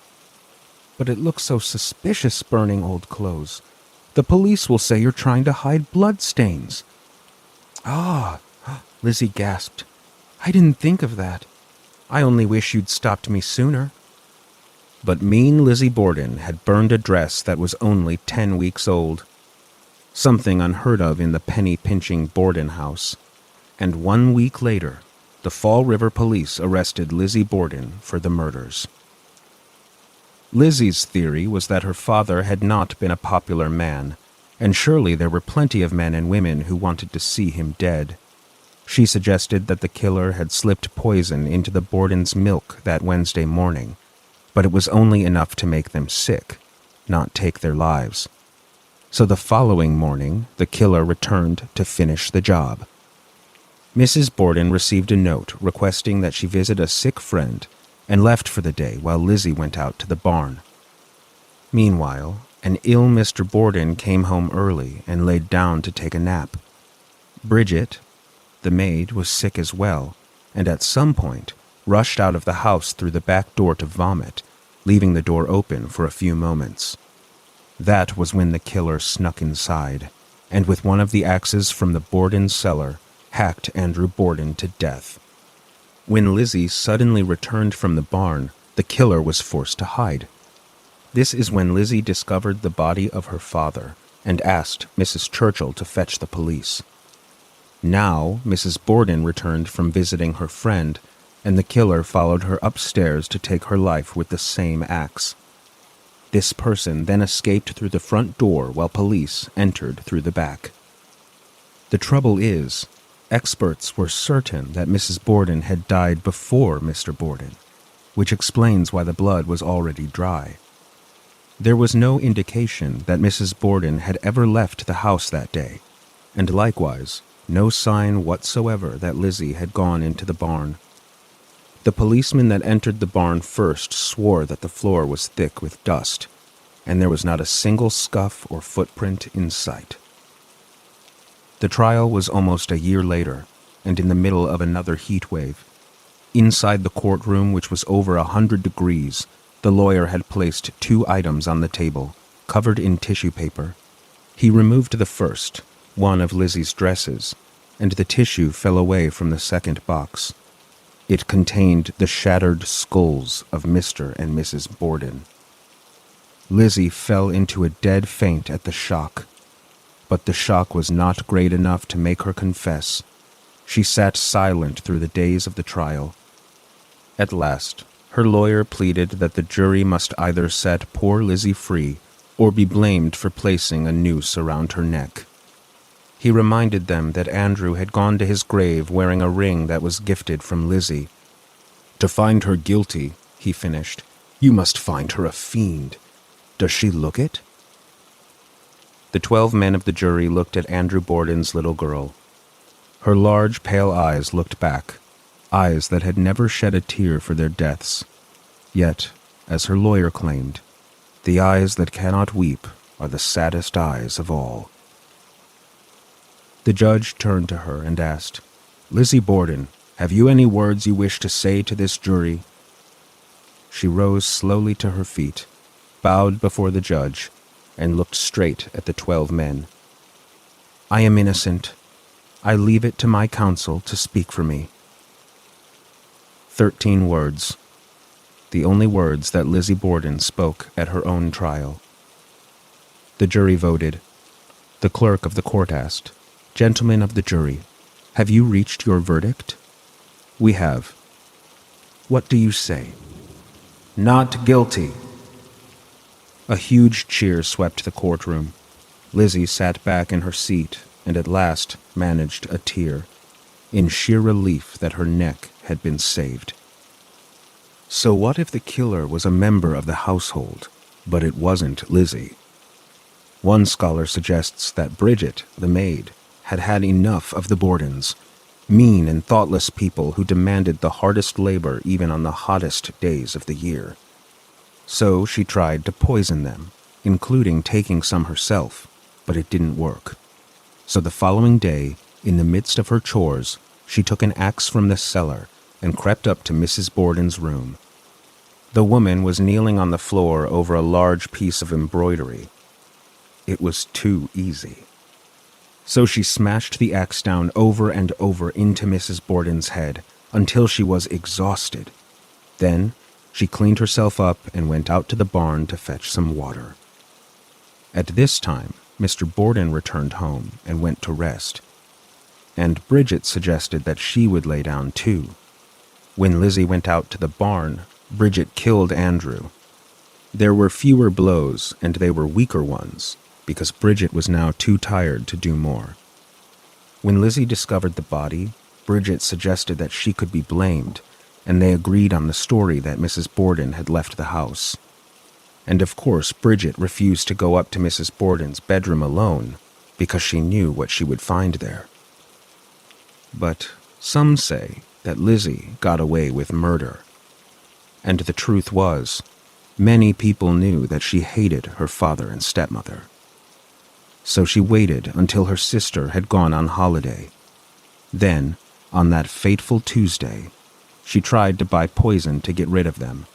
S4: "But it looks so suspicious burning old clothes. The police will say you're trying to hide bloodstains." "Ah," Lizzie gasped. "I didn't think of that. I only wish you'd stopped me sooner." But mean Lizzie Borden had burned a dress that was only 10 weeks old. Something unheard of in the penny-pinching Borden house. And 1 week later, the Fall River police arrested Lizzie Borden for the murders. Lizzie's theory was that her father had not been a popular man, and surely there were plenty of men and women who wanted to see him dead. She suggested that the killer had slipped poison into the Borden's milk that Wednesday morning, but it was only enough to make them sick, not take their lives. So the following morning, the killer returned to finish the job. Mrs. Borden received a note requesting that she visit a sick friend and left for the day while Lizzie went out to the barn. Meanwhile, an ill Mr. Borden came home early and laid down to take a nap. Bridget, the maid, was sick as well, and at some point rushed out of the house through the back door to vomit, leaving the door open for a few moments. That was when the killer snuck inside, and with one of the axes from the Borden cellar, hacked Andrew Borden to death. When Lizzie suddenly returned from the barn, the killer was forced to hide. This is when Lizzie discovered the body of her father and asked Mrs. Churchill to fetch the police. Now, Mrs. Borden returned from visiting her friend
S5: and the killer followed her upstairs to take her life with the same axe. This person then escaped through the front door while police entered through the back. The trouble is, experts were certain that Mrs. Borden had died before Mr. Borden, which explains why the blood was already dry. There was no indication that Mrs. Borden had ever left the house that day, and likewise, no sign whatsoever that Lizzie had gone into the barn. The policeman that entered the barn first swore that the floor was thick with dust, and there was not a single scuff or footprint in sight. The trial was almost a year later, and in the middle of another heat wave. Inside the courtroom, which was over 100 degrees, the lawyer had placed 2 items on the table, covered in tissue paper. He removed the first, one of Lizzie's dresses, and the tissue fell away from the second box. It contained the shattered skulls of Mr. and Mrs. Borden. Lizzie fell into a dead faint at the shock, but the shock was not great enough to make her confess. She sat silent through the days of the trial. At last, her lawyer pleaded that the jury must either set poor Lizzie free or be blamed for placing a noose around her neck. He reminded them that Andrew had gone to his grave wearing a ring that was gifted from Lizzie. "To find her guilty," he finished, "you must find her a fiend. Does she look it?" The 12 men of the jury looked at Andrew Borden's little girl. Her large, pale eyes looked back, eyes that had never shed a tear for their deaths. Yet, as her lawyer claimed, the eyes that cannot weep are the saddest eyes of all. The judge turned to her and asked, "Lizzie Borden, have you any words you wish to say to this jury?" She rose slowly to her feet, bowed before the judge, and looked straight at the 12 men. "I am innocent. I leave it to my counsel to speak for me." 13 words. The only words that Lizzie Borden spoke at her own trial. The jury voted. The clerk of the court asked, "Gentlemen of the jury, have you reached your verdict?" "We have." "What do you say?" "Not guilty." A huge cheer swept the courtroom. Lizzie sat back in her seat and at last managed a tear, in sheer relief that her neck had been saved. So what if the killer was a member of the household, but it wasn't Lizzie? One scholar suggests that Bridget, the maid, had had enough of the Bordens, mean and thoughtless people who demanded the hardest labor even on the hottest days of the year. So she tried to poison them, including taking some herself, but it didn't work. So the following day, in the midst of her chores, she took an axe from the cellar and crept up to Mrs. Borden's room. The woman was kneeling on the floor over a large piece of embroidery. It was too easy. So she smashed the axe down over and over into Mrs. Borden's head until she was exhausted. Then she cleaned herself up and went out to the barn to fetch some water. At this time, Mr. Borden returned home and went to rest, and Bridget suggested that she would lay down too. When Lizzie went out to the barn, Bridget killed Andrew. There were fewer blows, and they were weaker ones, because Bridget was now too tired to do more. When Lizzie discovered the body, Bridget suggested that she could be blamed, and they agreed on the story that Mrs. Borden had left the house. And of course, Bridget refused to go up to Mrs. Borden's bedroom alone, because she knew what she would find there. But some say that Lizzie got away with murder. And the truth was, many people knew that she hated her father and stepmother. So she waited until her sister had gone on holiday. Then, on that fateful Tuesday, she tried to buy poison to get rid of them.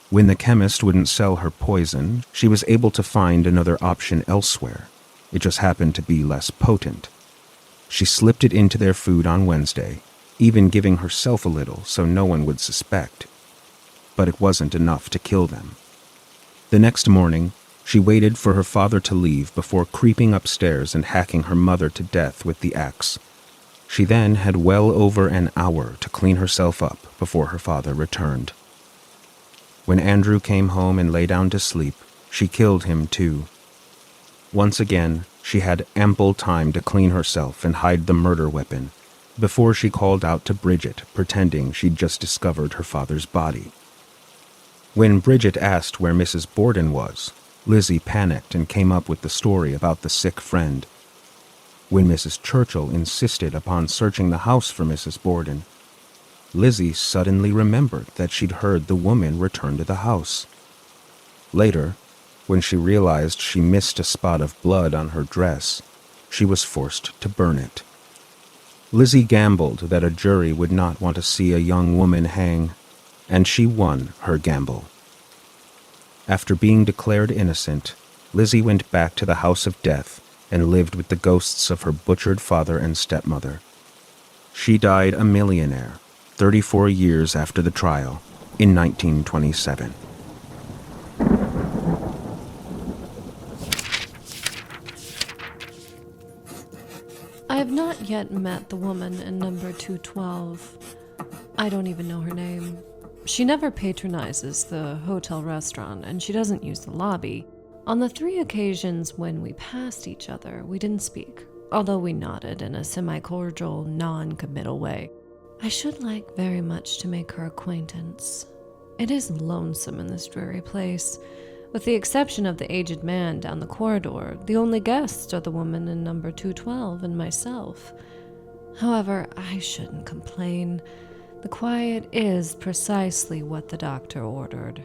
S5: When the chemist wouldn't sell her poison, she was able to find another option elsewhere. It just happened to be less potent. She slipped it into their food on Wednesday, even giving herself a little so no one would suspect. But it wasn't enough to kill them. The next morning, she waited for her father to leave before creeping upstairs and hacking her mother to death with the axe. She then had well over an hour to clean herself up before her father returned. When Andrew came home and lay down to sleep, she killed him too. Once again, she had ample time to clean herself and hide the murder weapon before she called out to Bridget, pretending she'd just discovered her father's body. When Bridget asked where Mrs. Borden was, Lizzie panicked and came up with the story about the sick friend. When Mrs. Churchill insisted upon searching the house for Mrs. Borden, Lizzie suddenly remembered that she'd heard the woman return to the house. Later, when she realized she missed a spot of blood on her dress, she was forced to burn it. Lizzie gambled that a jury would not want to see a young woman hang, and she won her gamble. After being declared innocent, Lizzie went back to the house of death and lived with the ghosts of her butchered father and stepmother. She died a millionaire 34 years after the trial, in 1927.
S1: I have not yet met the woman in number 212. I don't even know her name. She never patronizes the hotel restaurant, and she doesn't use the lobby. On the 3 occasions when we passed each other, we didn't speak, although we nodded in a semi-cordial, non-committal way. I should like very much to make her acquaintance. It is lonesome in this dreary place. With the exception of the aged man down the corridor, the only guests are the woman in number 212 and myself. However, I shouldn't complain. The quiet is precisely what the doctor ordered.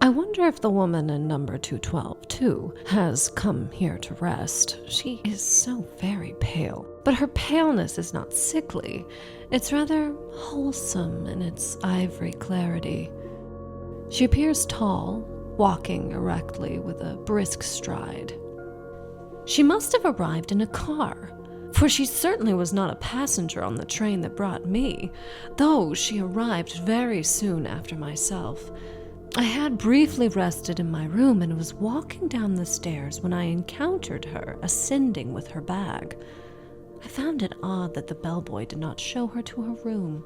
S1: I wonder if the woman in number 212, too, has come here to rest. She is so very pale, but her paleness is not sickly. It's rather wholesome in its ivory clarity. She appears tall, walking erectly with a brisk stride. She must have arrived in a car, for she certainly was not a passenger on the train that brought me, though she arrived very soon after myself. I had briefly rested in my room and was walking down the stairs when I encountered her ascending with her bag. I found it odd that the bellboy did not show her to her room.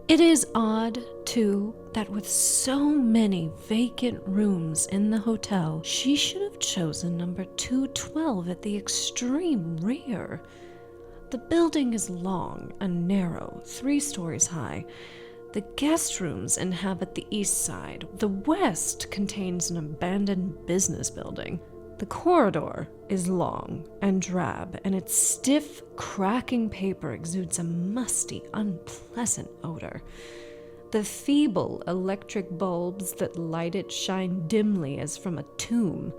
S1: It is odd, too, that with so many vacant rooms in the hotel, she should have chosen number 212 at the extreme rear. The building is long and narrow, 3 stories high. The guest rooms inhabit the east side. The west contains an abandoned business building. The corridor is long and drab, and its stiff, cracking paper exudes a musty, unpleasant odor. The feeble electric bulbs that light it shine dimly as from a tomb.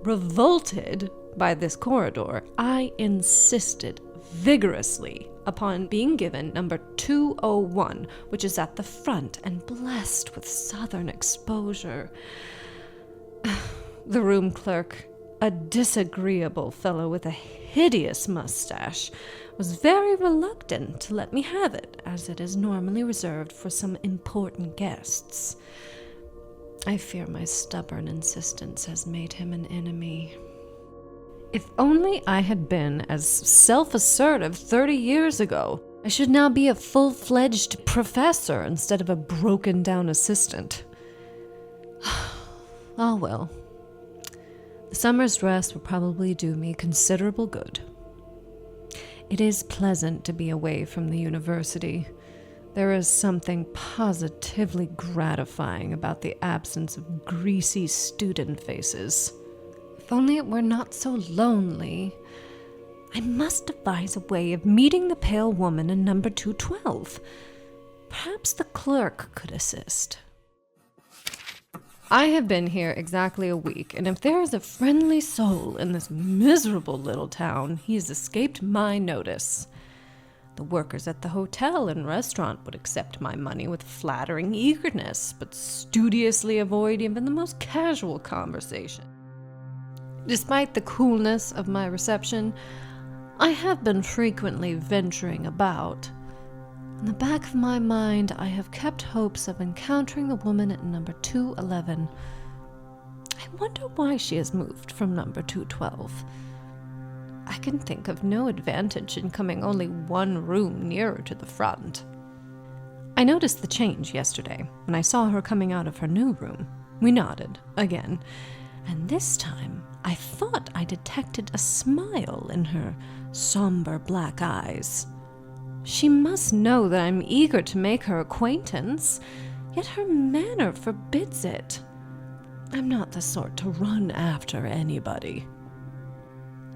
S1: Revolted by this corridor, I insisted vigorously upon being given number 201, which is at the front and blessed with southern exposure. The room clerk, a disagreeable fellow with a hideous mustache, was very reluctant to let me have it, as it is normally reserved for some important guests. I fear my stubborn insistence has made him an enemy. If only I had been as self-assertive 30 years ago, I should now be a full-fledged professor instead of a broken-down assistant. Oh well. The summer's rest will probably do me considerable good. It is pleasant to be away from the university. There is something positively gratifying about the absence of greasy student faces. If only it were not so lonely. I must devise a way of meeting the pale woman in number 212. Perhaps the clerk could assist. I have been here exactly a week, and if there is a friendly soul in this miserable little town, he has escaped my notice. The workers at the hotel and restaurant would accept my money with flattering eagerness, but studiously avoid even the most casual conversation. Despite the coolness of my reception, I have been frequently venturing about. In the back of my mind, I have kept hopes of encountering the woman at number 211. I wonder why she has moved from number 212. I can think of no advantage in coming only one room nearer to the front. I noticed the change yesterday when I saw her coming out of her new room. We nodded again, and this time I thought I detected a smile in her somber black eyes. She must know that I'm eager to make her acquaintance, yet her manner forbids it. I'm not the sort to run after anybody.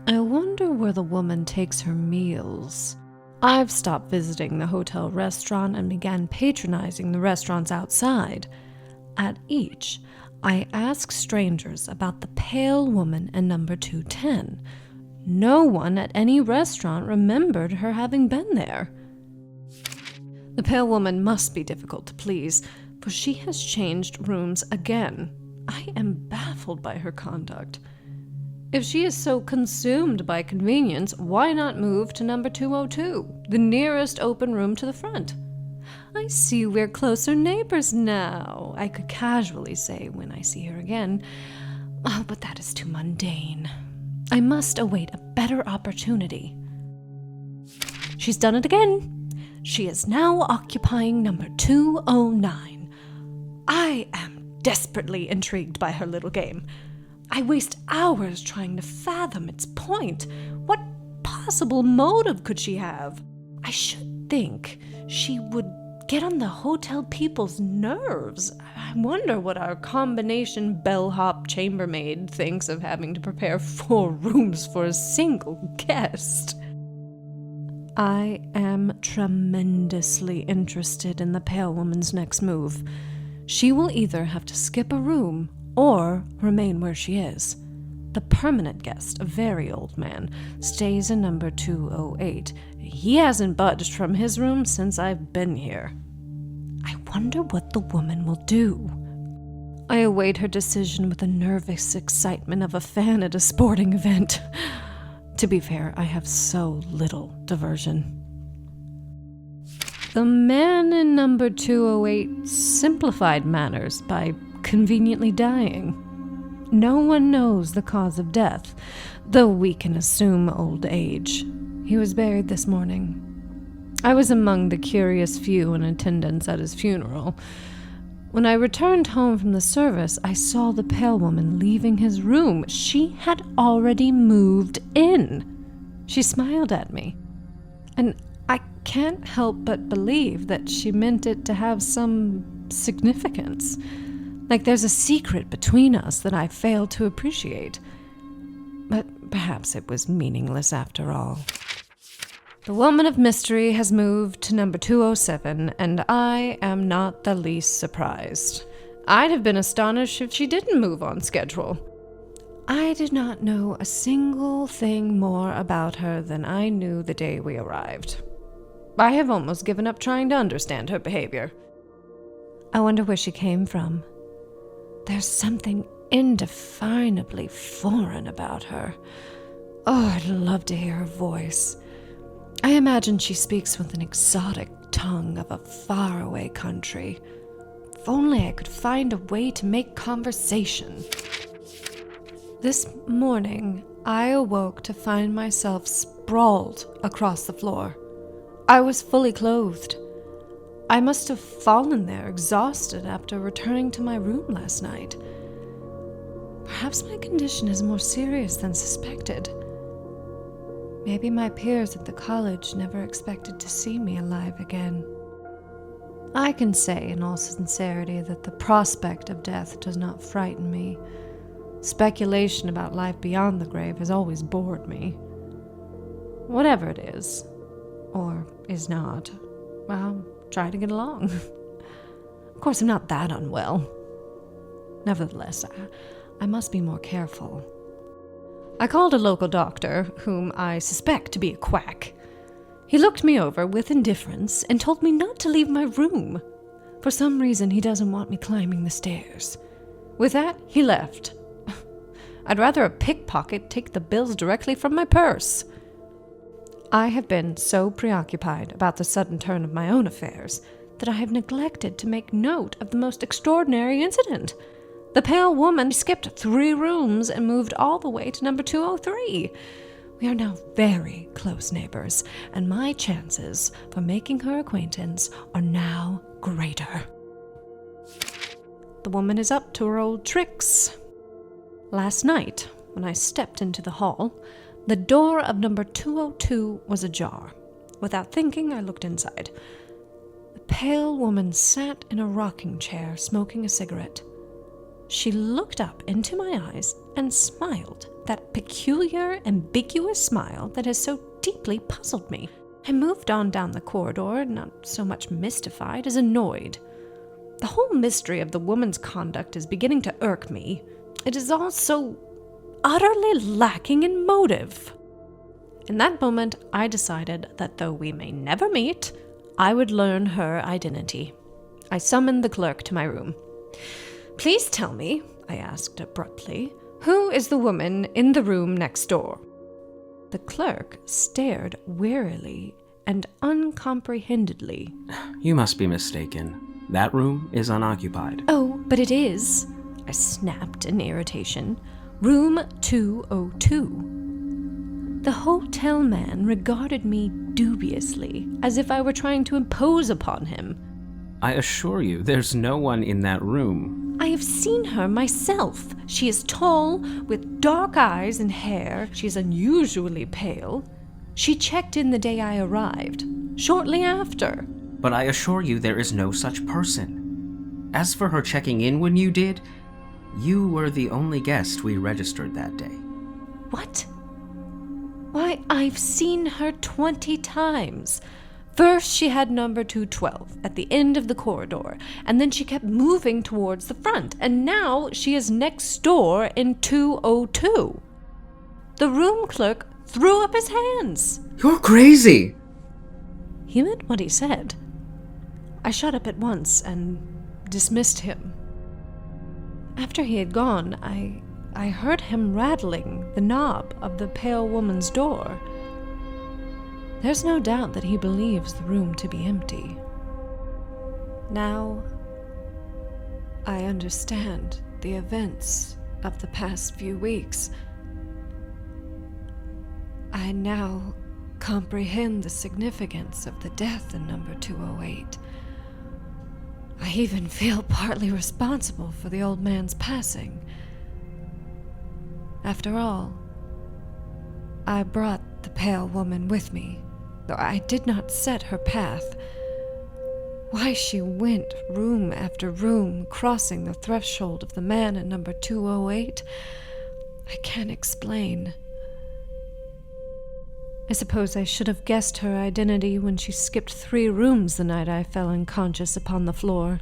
S1: I wonder where the woman takes her meals. I've stopped visiting the hotel restaurant and began patronizing the restaurants outside. At each, I ask strangers about the pale woman in number 210. No one at any restaurant remembered her having been there. The pale woman must be difficult to please, for she has changed rooms again. I am baffled by her conduct. If she is so consumed by convenience, why not move to number 202, the nearest open room to the front? I see we're closer neighbors now, I could casually say when I see her again. Oh, but that is too mundane. I must await a better opportunity. She's done it again. She is now occupying number 209. I am desperately intrigued by her little game. I waste hours trying to fathom its point. What possible motive could she have? I should think she would get on the hotel people's nerves. I wonder what our combination bellhop chambermaid thinks of having to prepare 4 rooms for a single guest. I am tremendously interested in the pale woman's next move. She will either have to skip a room or remain where she is. The permanent guest, a very old man, stays in number 208. He hasn't budged from his room since I've been here. I wonder what the woman will do. I await her decision with the nervous excitement of a fan at a sporting event. To be fair, I have so little diversion. The man in number 208 simplified matters by conveniently dying. No one knows the cause of death, though we can assume old age. He was buried this morning. I was among the curious few in attendance at his funeral. When I returned home from the service, I saw the pale woman leaving his room. She had already moved in. She smiled at me, and I can't help but believe that she meant it to have some significance. Like there's a secret between us that I failed to appreciate. But perhaps it was meaningless after all. The woman of mystery has moved to number 207, and I am not the least surprised. I'd have been astonished if she didn't move on schedule. I did not know a single thing more about her than I knew the day we arrived. I have almost given up trying to understand her behavior. I wonder where she came from. There's something indefinably foreign about her. Oh, I'd love to hear her voice. I imagine she speaks with an exotic tongue of a faraway country. If only I could find a way to make conversation. This morning, I awoke to find myself sprawled across the floor. I was fully clothed. I must have fallen there exhausted after returning to my room last night. Perhaps my condition is more serious than suspected. Maybe my peers at the college never expected to see me alive again. I can say in all sincerity that the prospect of death does not frighten me. Speculation about life beyond the grave has always bored me. Whatever it is, or is not, well, try to get along. Of course, I'm not that unwell. Nevertheless, I must be more careful. I called a local doctor, whom I suspect to be a quack. He looked me over with indifference and told me not to leave my room. For some reason, he doesn't want me climbing the stairs. With that, he left. I'd rather a pickpocket take the bills directly from my purse. I have been so preoccupied about the sudden turn of my own affairs that I have neglected to make note of the most extraordinary incident. The pale woman skipped 3 rooms and moved all the way to number 203.
S3: We are now very close neighbors, and my chances for making her acquaintance are now greater. The woman is up to her old tricks. Last night, when I stepped into the hall, the door of number 202 was ajar. Without thinking, I looked inside. A pale woman sat in a rocking chair, smoking a cigarette. She looked up into my eyes and smiled, that peculiar, ambiguous smile that has so deeply puzzled me. I moved on down the corridor, not so much mystified as annoyed. The whole mystery of the woman's conduct is beginning to irk me. It is all so utterly lacking in motive. In that moment, I decided that though we may never meet, I would learn her identity. I summoned the clerk to my room. "Please tell me," I asked abruptly, "who is the woman in the room next door?" The clerk stared wearily and uncomprehendedly.
S6: "You must be mistaken. That room is unoccupied."
S3: "Oh, but it is," I snapped in irritation. "Room 202. The hotel man regarded me dubiously, as if I were trying to impose upon him.
S6: "I assure you, there's no one in that room."
S3: "I have seen her myself. She is tall, with dark eyes and hair. She is unusually pale. She checked in the day I arrived, shortly after."
S6: "But I assure you there is no such person. As for her checking in when you did, you were the only guest we registered that day."
S3: "What? Why, I've seen her 20 times. First, she had number 212 at the end of the corridor, and then she kept moving towards the front, and now she is next door in 202. The room clerk threw up his hands.
S6: "You're crazy!"
S3: He meant what he said. I shut up at once and dismissed him. After he had gone, I heard him rattling the knob of the pale woman's door. There's no doubt that he believes the room to be empty. Now, I understand the events of the past few weeks. I now comprehend the significance of the death in number 208. I even feel partly responsible for the old man's passing. After all, I brought the pale woman with me, though I did not set her path. Why she went room after room, crossing the threshold of the man in number 208, I can't explain. I suppose I should have guessed her identity when she skipped 3 rooms the night I fell unconscious upon the floor.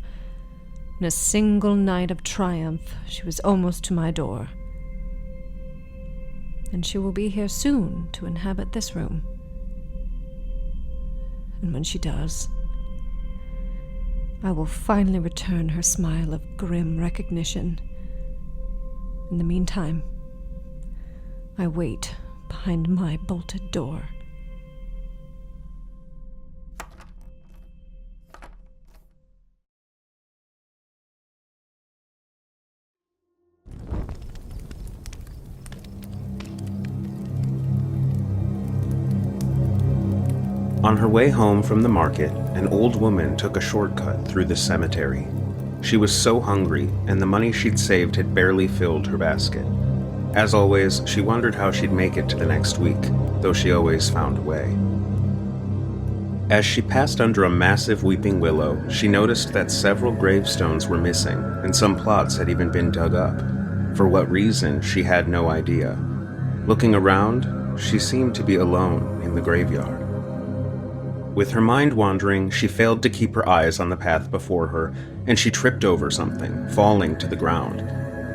S3: In a single night of triumph, she was almost to my door. And she will be here soon to inhabit this room. And when she does, I will finally return her smile of grim recognition. In the meantime, I wait behind my bolted door.
S4: On her way home from the market, an old woman took a shortcut through the cemetery. She was so hungry, and the money she'd saved had barely filled her basket. As always, she wondered how she'd make it to the next week, though she always found a way. As she passed under a massive weeping willow, she noticed that several gravestones were missing, and some plots had even been dug up. For what reason, she had no idea. Looking around, she seemed to be alone in the graveyard. With her mind wandering, she failed to keep her eyes on the path before her, and she tripped over something, falling to the ground.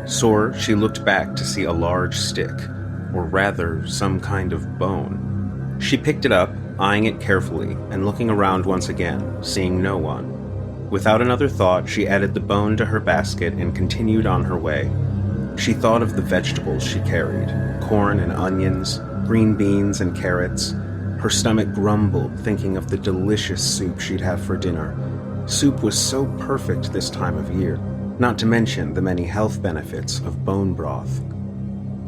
S4: Sore, she looked back to see a large stick, or rather, some kind of bone. She picked it up, eyeing it carefully, and looking around once again, seeing no one. Without another thought, she added the bone to her basket and continued on her way. She thought of the vegetables she carried, corn and onions, green beans and carrots. Her stomach grumbled, thinking of the delicious soup she'd have for dinner. Soup was so perfect this time of year, not to mention the many health benefits of bone broth.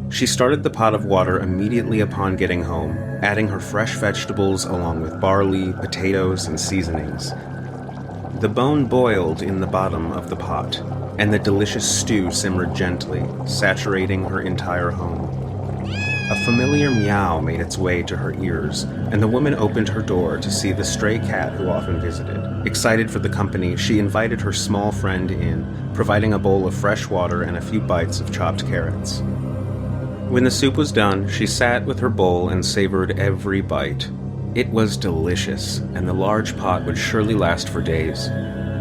S4: She started the pot of water immediately upon getting home, adding her fresh vegetables along with barley, potatoes, and seasonings. The bone boiled in the bottom of the pot, and the delicious stew simmered gently, saturating her entire home. A familiar meow made its way to her ears, and the woman opened her door to see the stray cat who often visited. Excited for the company, she invited her small friend in, providing a bowl of fresh water and a few bites of chopped carrots. When the soup was done, she sat with her bowl and savored every bite. It was delicious, and the large pot would surely last for days.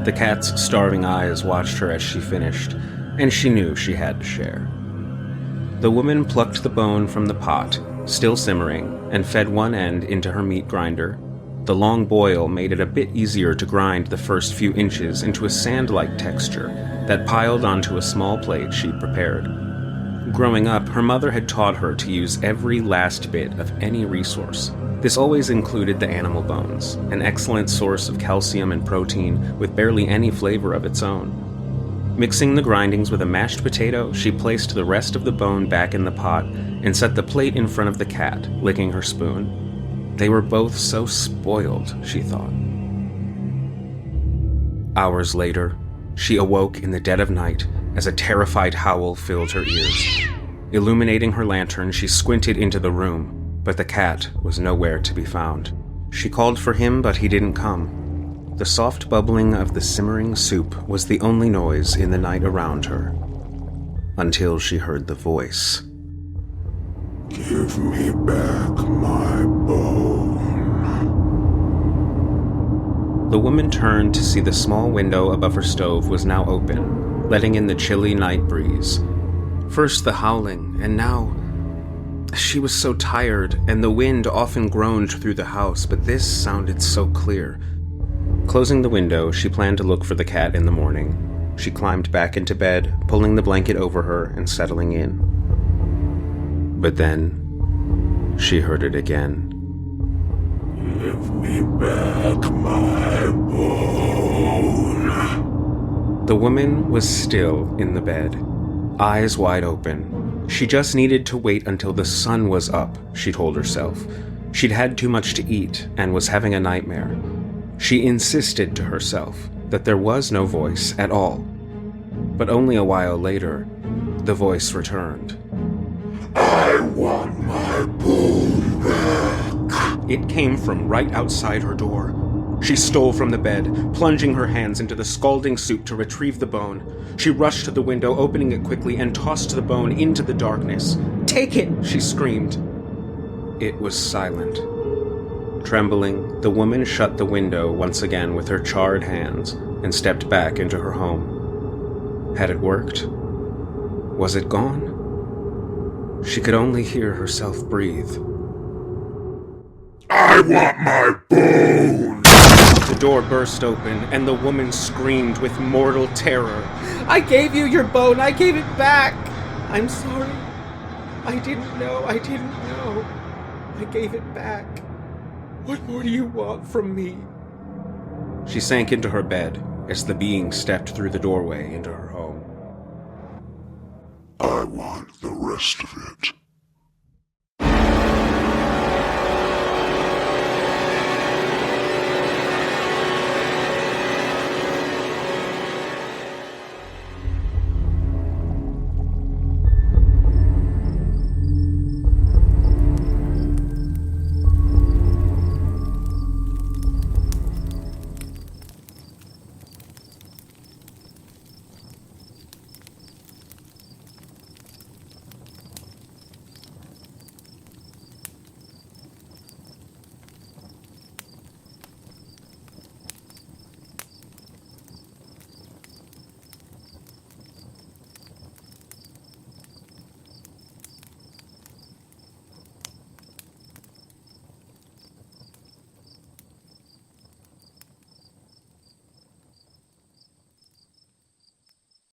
S4: The cat's starving eyes watched her as she finished, and she knew she had to share. The woman plucked the bone from the pot, still simmering, and fed one end into her meat grinder. The long boil made it a bit easier to grind the first few inches into a sand-like texture that piled onto a small plate she'd prepared. Growing up, her mother had taught her to use every last bit of any resource. This always included the animal bones, an excellent source of calcium and protein with barely any flavor of its own. Mixing the grindings with a mashed potato, she placed the rest of the bone back in the pot and set the plate in front of the cat, licking her spoon. They were both so spoiled, she thought. Hours later, she awoke in the dead of night as a terrified howl filled her ears. Illuminating her lantern, she squinted into the room, but the cat was nowhere to be found. She called for him, but he didn't come. The soft bubbling of the simmering soup was the only noise in the night around her, until she heard the voice.
S7: Give me back my bone.
S4: The woman turned to see the small window above her stove was now open, letting in the chilly night breeze. First the howling, and now... She was so tired, and the wind often groaned through the house, but this sounded so clear. Closing the window, she planned to look for the cat in the morning. She climbed back into bed, pulling the blanket over her and settling in. But then, she heard it again.
S7: Give me back my bone.
S4: The woman was still in the bed, eyes wide open. She just needed to wait until the sun was up, she told herself. She'd had too much to eat and was having a nightmare. She insisted to herself that there was no voice at all. But only a while later, the voice returned.
S7: I want my bone back.
S4: It came from right outside her door. She stole from the bed, plunging her hands into the scalding soup to retrieve the bone. She rushed to the window, opening it quickly, and tossed the bone into the darkness. "Take it!" she screamed. It was silent. Trembling, the woman shut the window once again with her charred hands and stepped back into her home. Had it worked? Was it gone? She could only hear herself breathe.
S7: I want my bone!
S4: The door burst open, and the woman screamed with mortal terror. "I gave you your bone! I gave it back! I'm sorry. I didn't know. I gave it back. What more do you want from me?" She sank into her bed as the being stepped through the doorway into her home.
S7: I want the rest of it.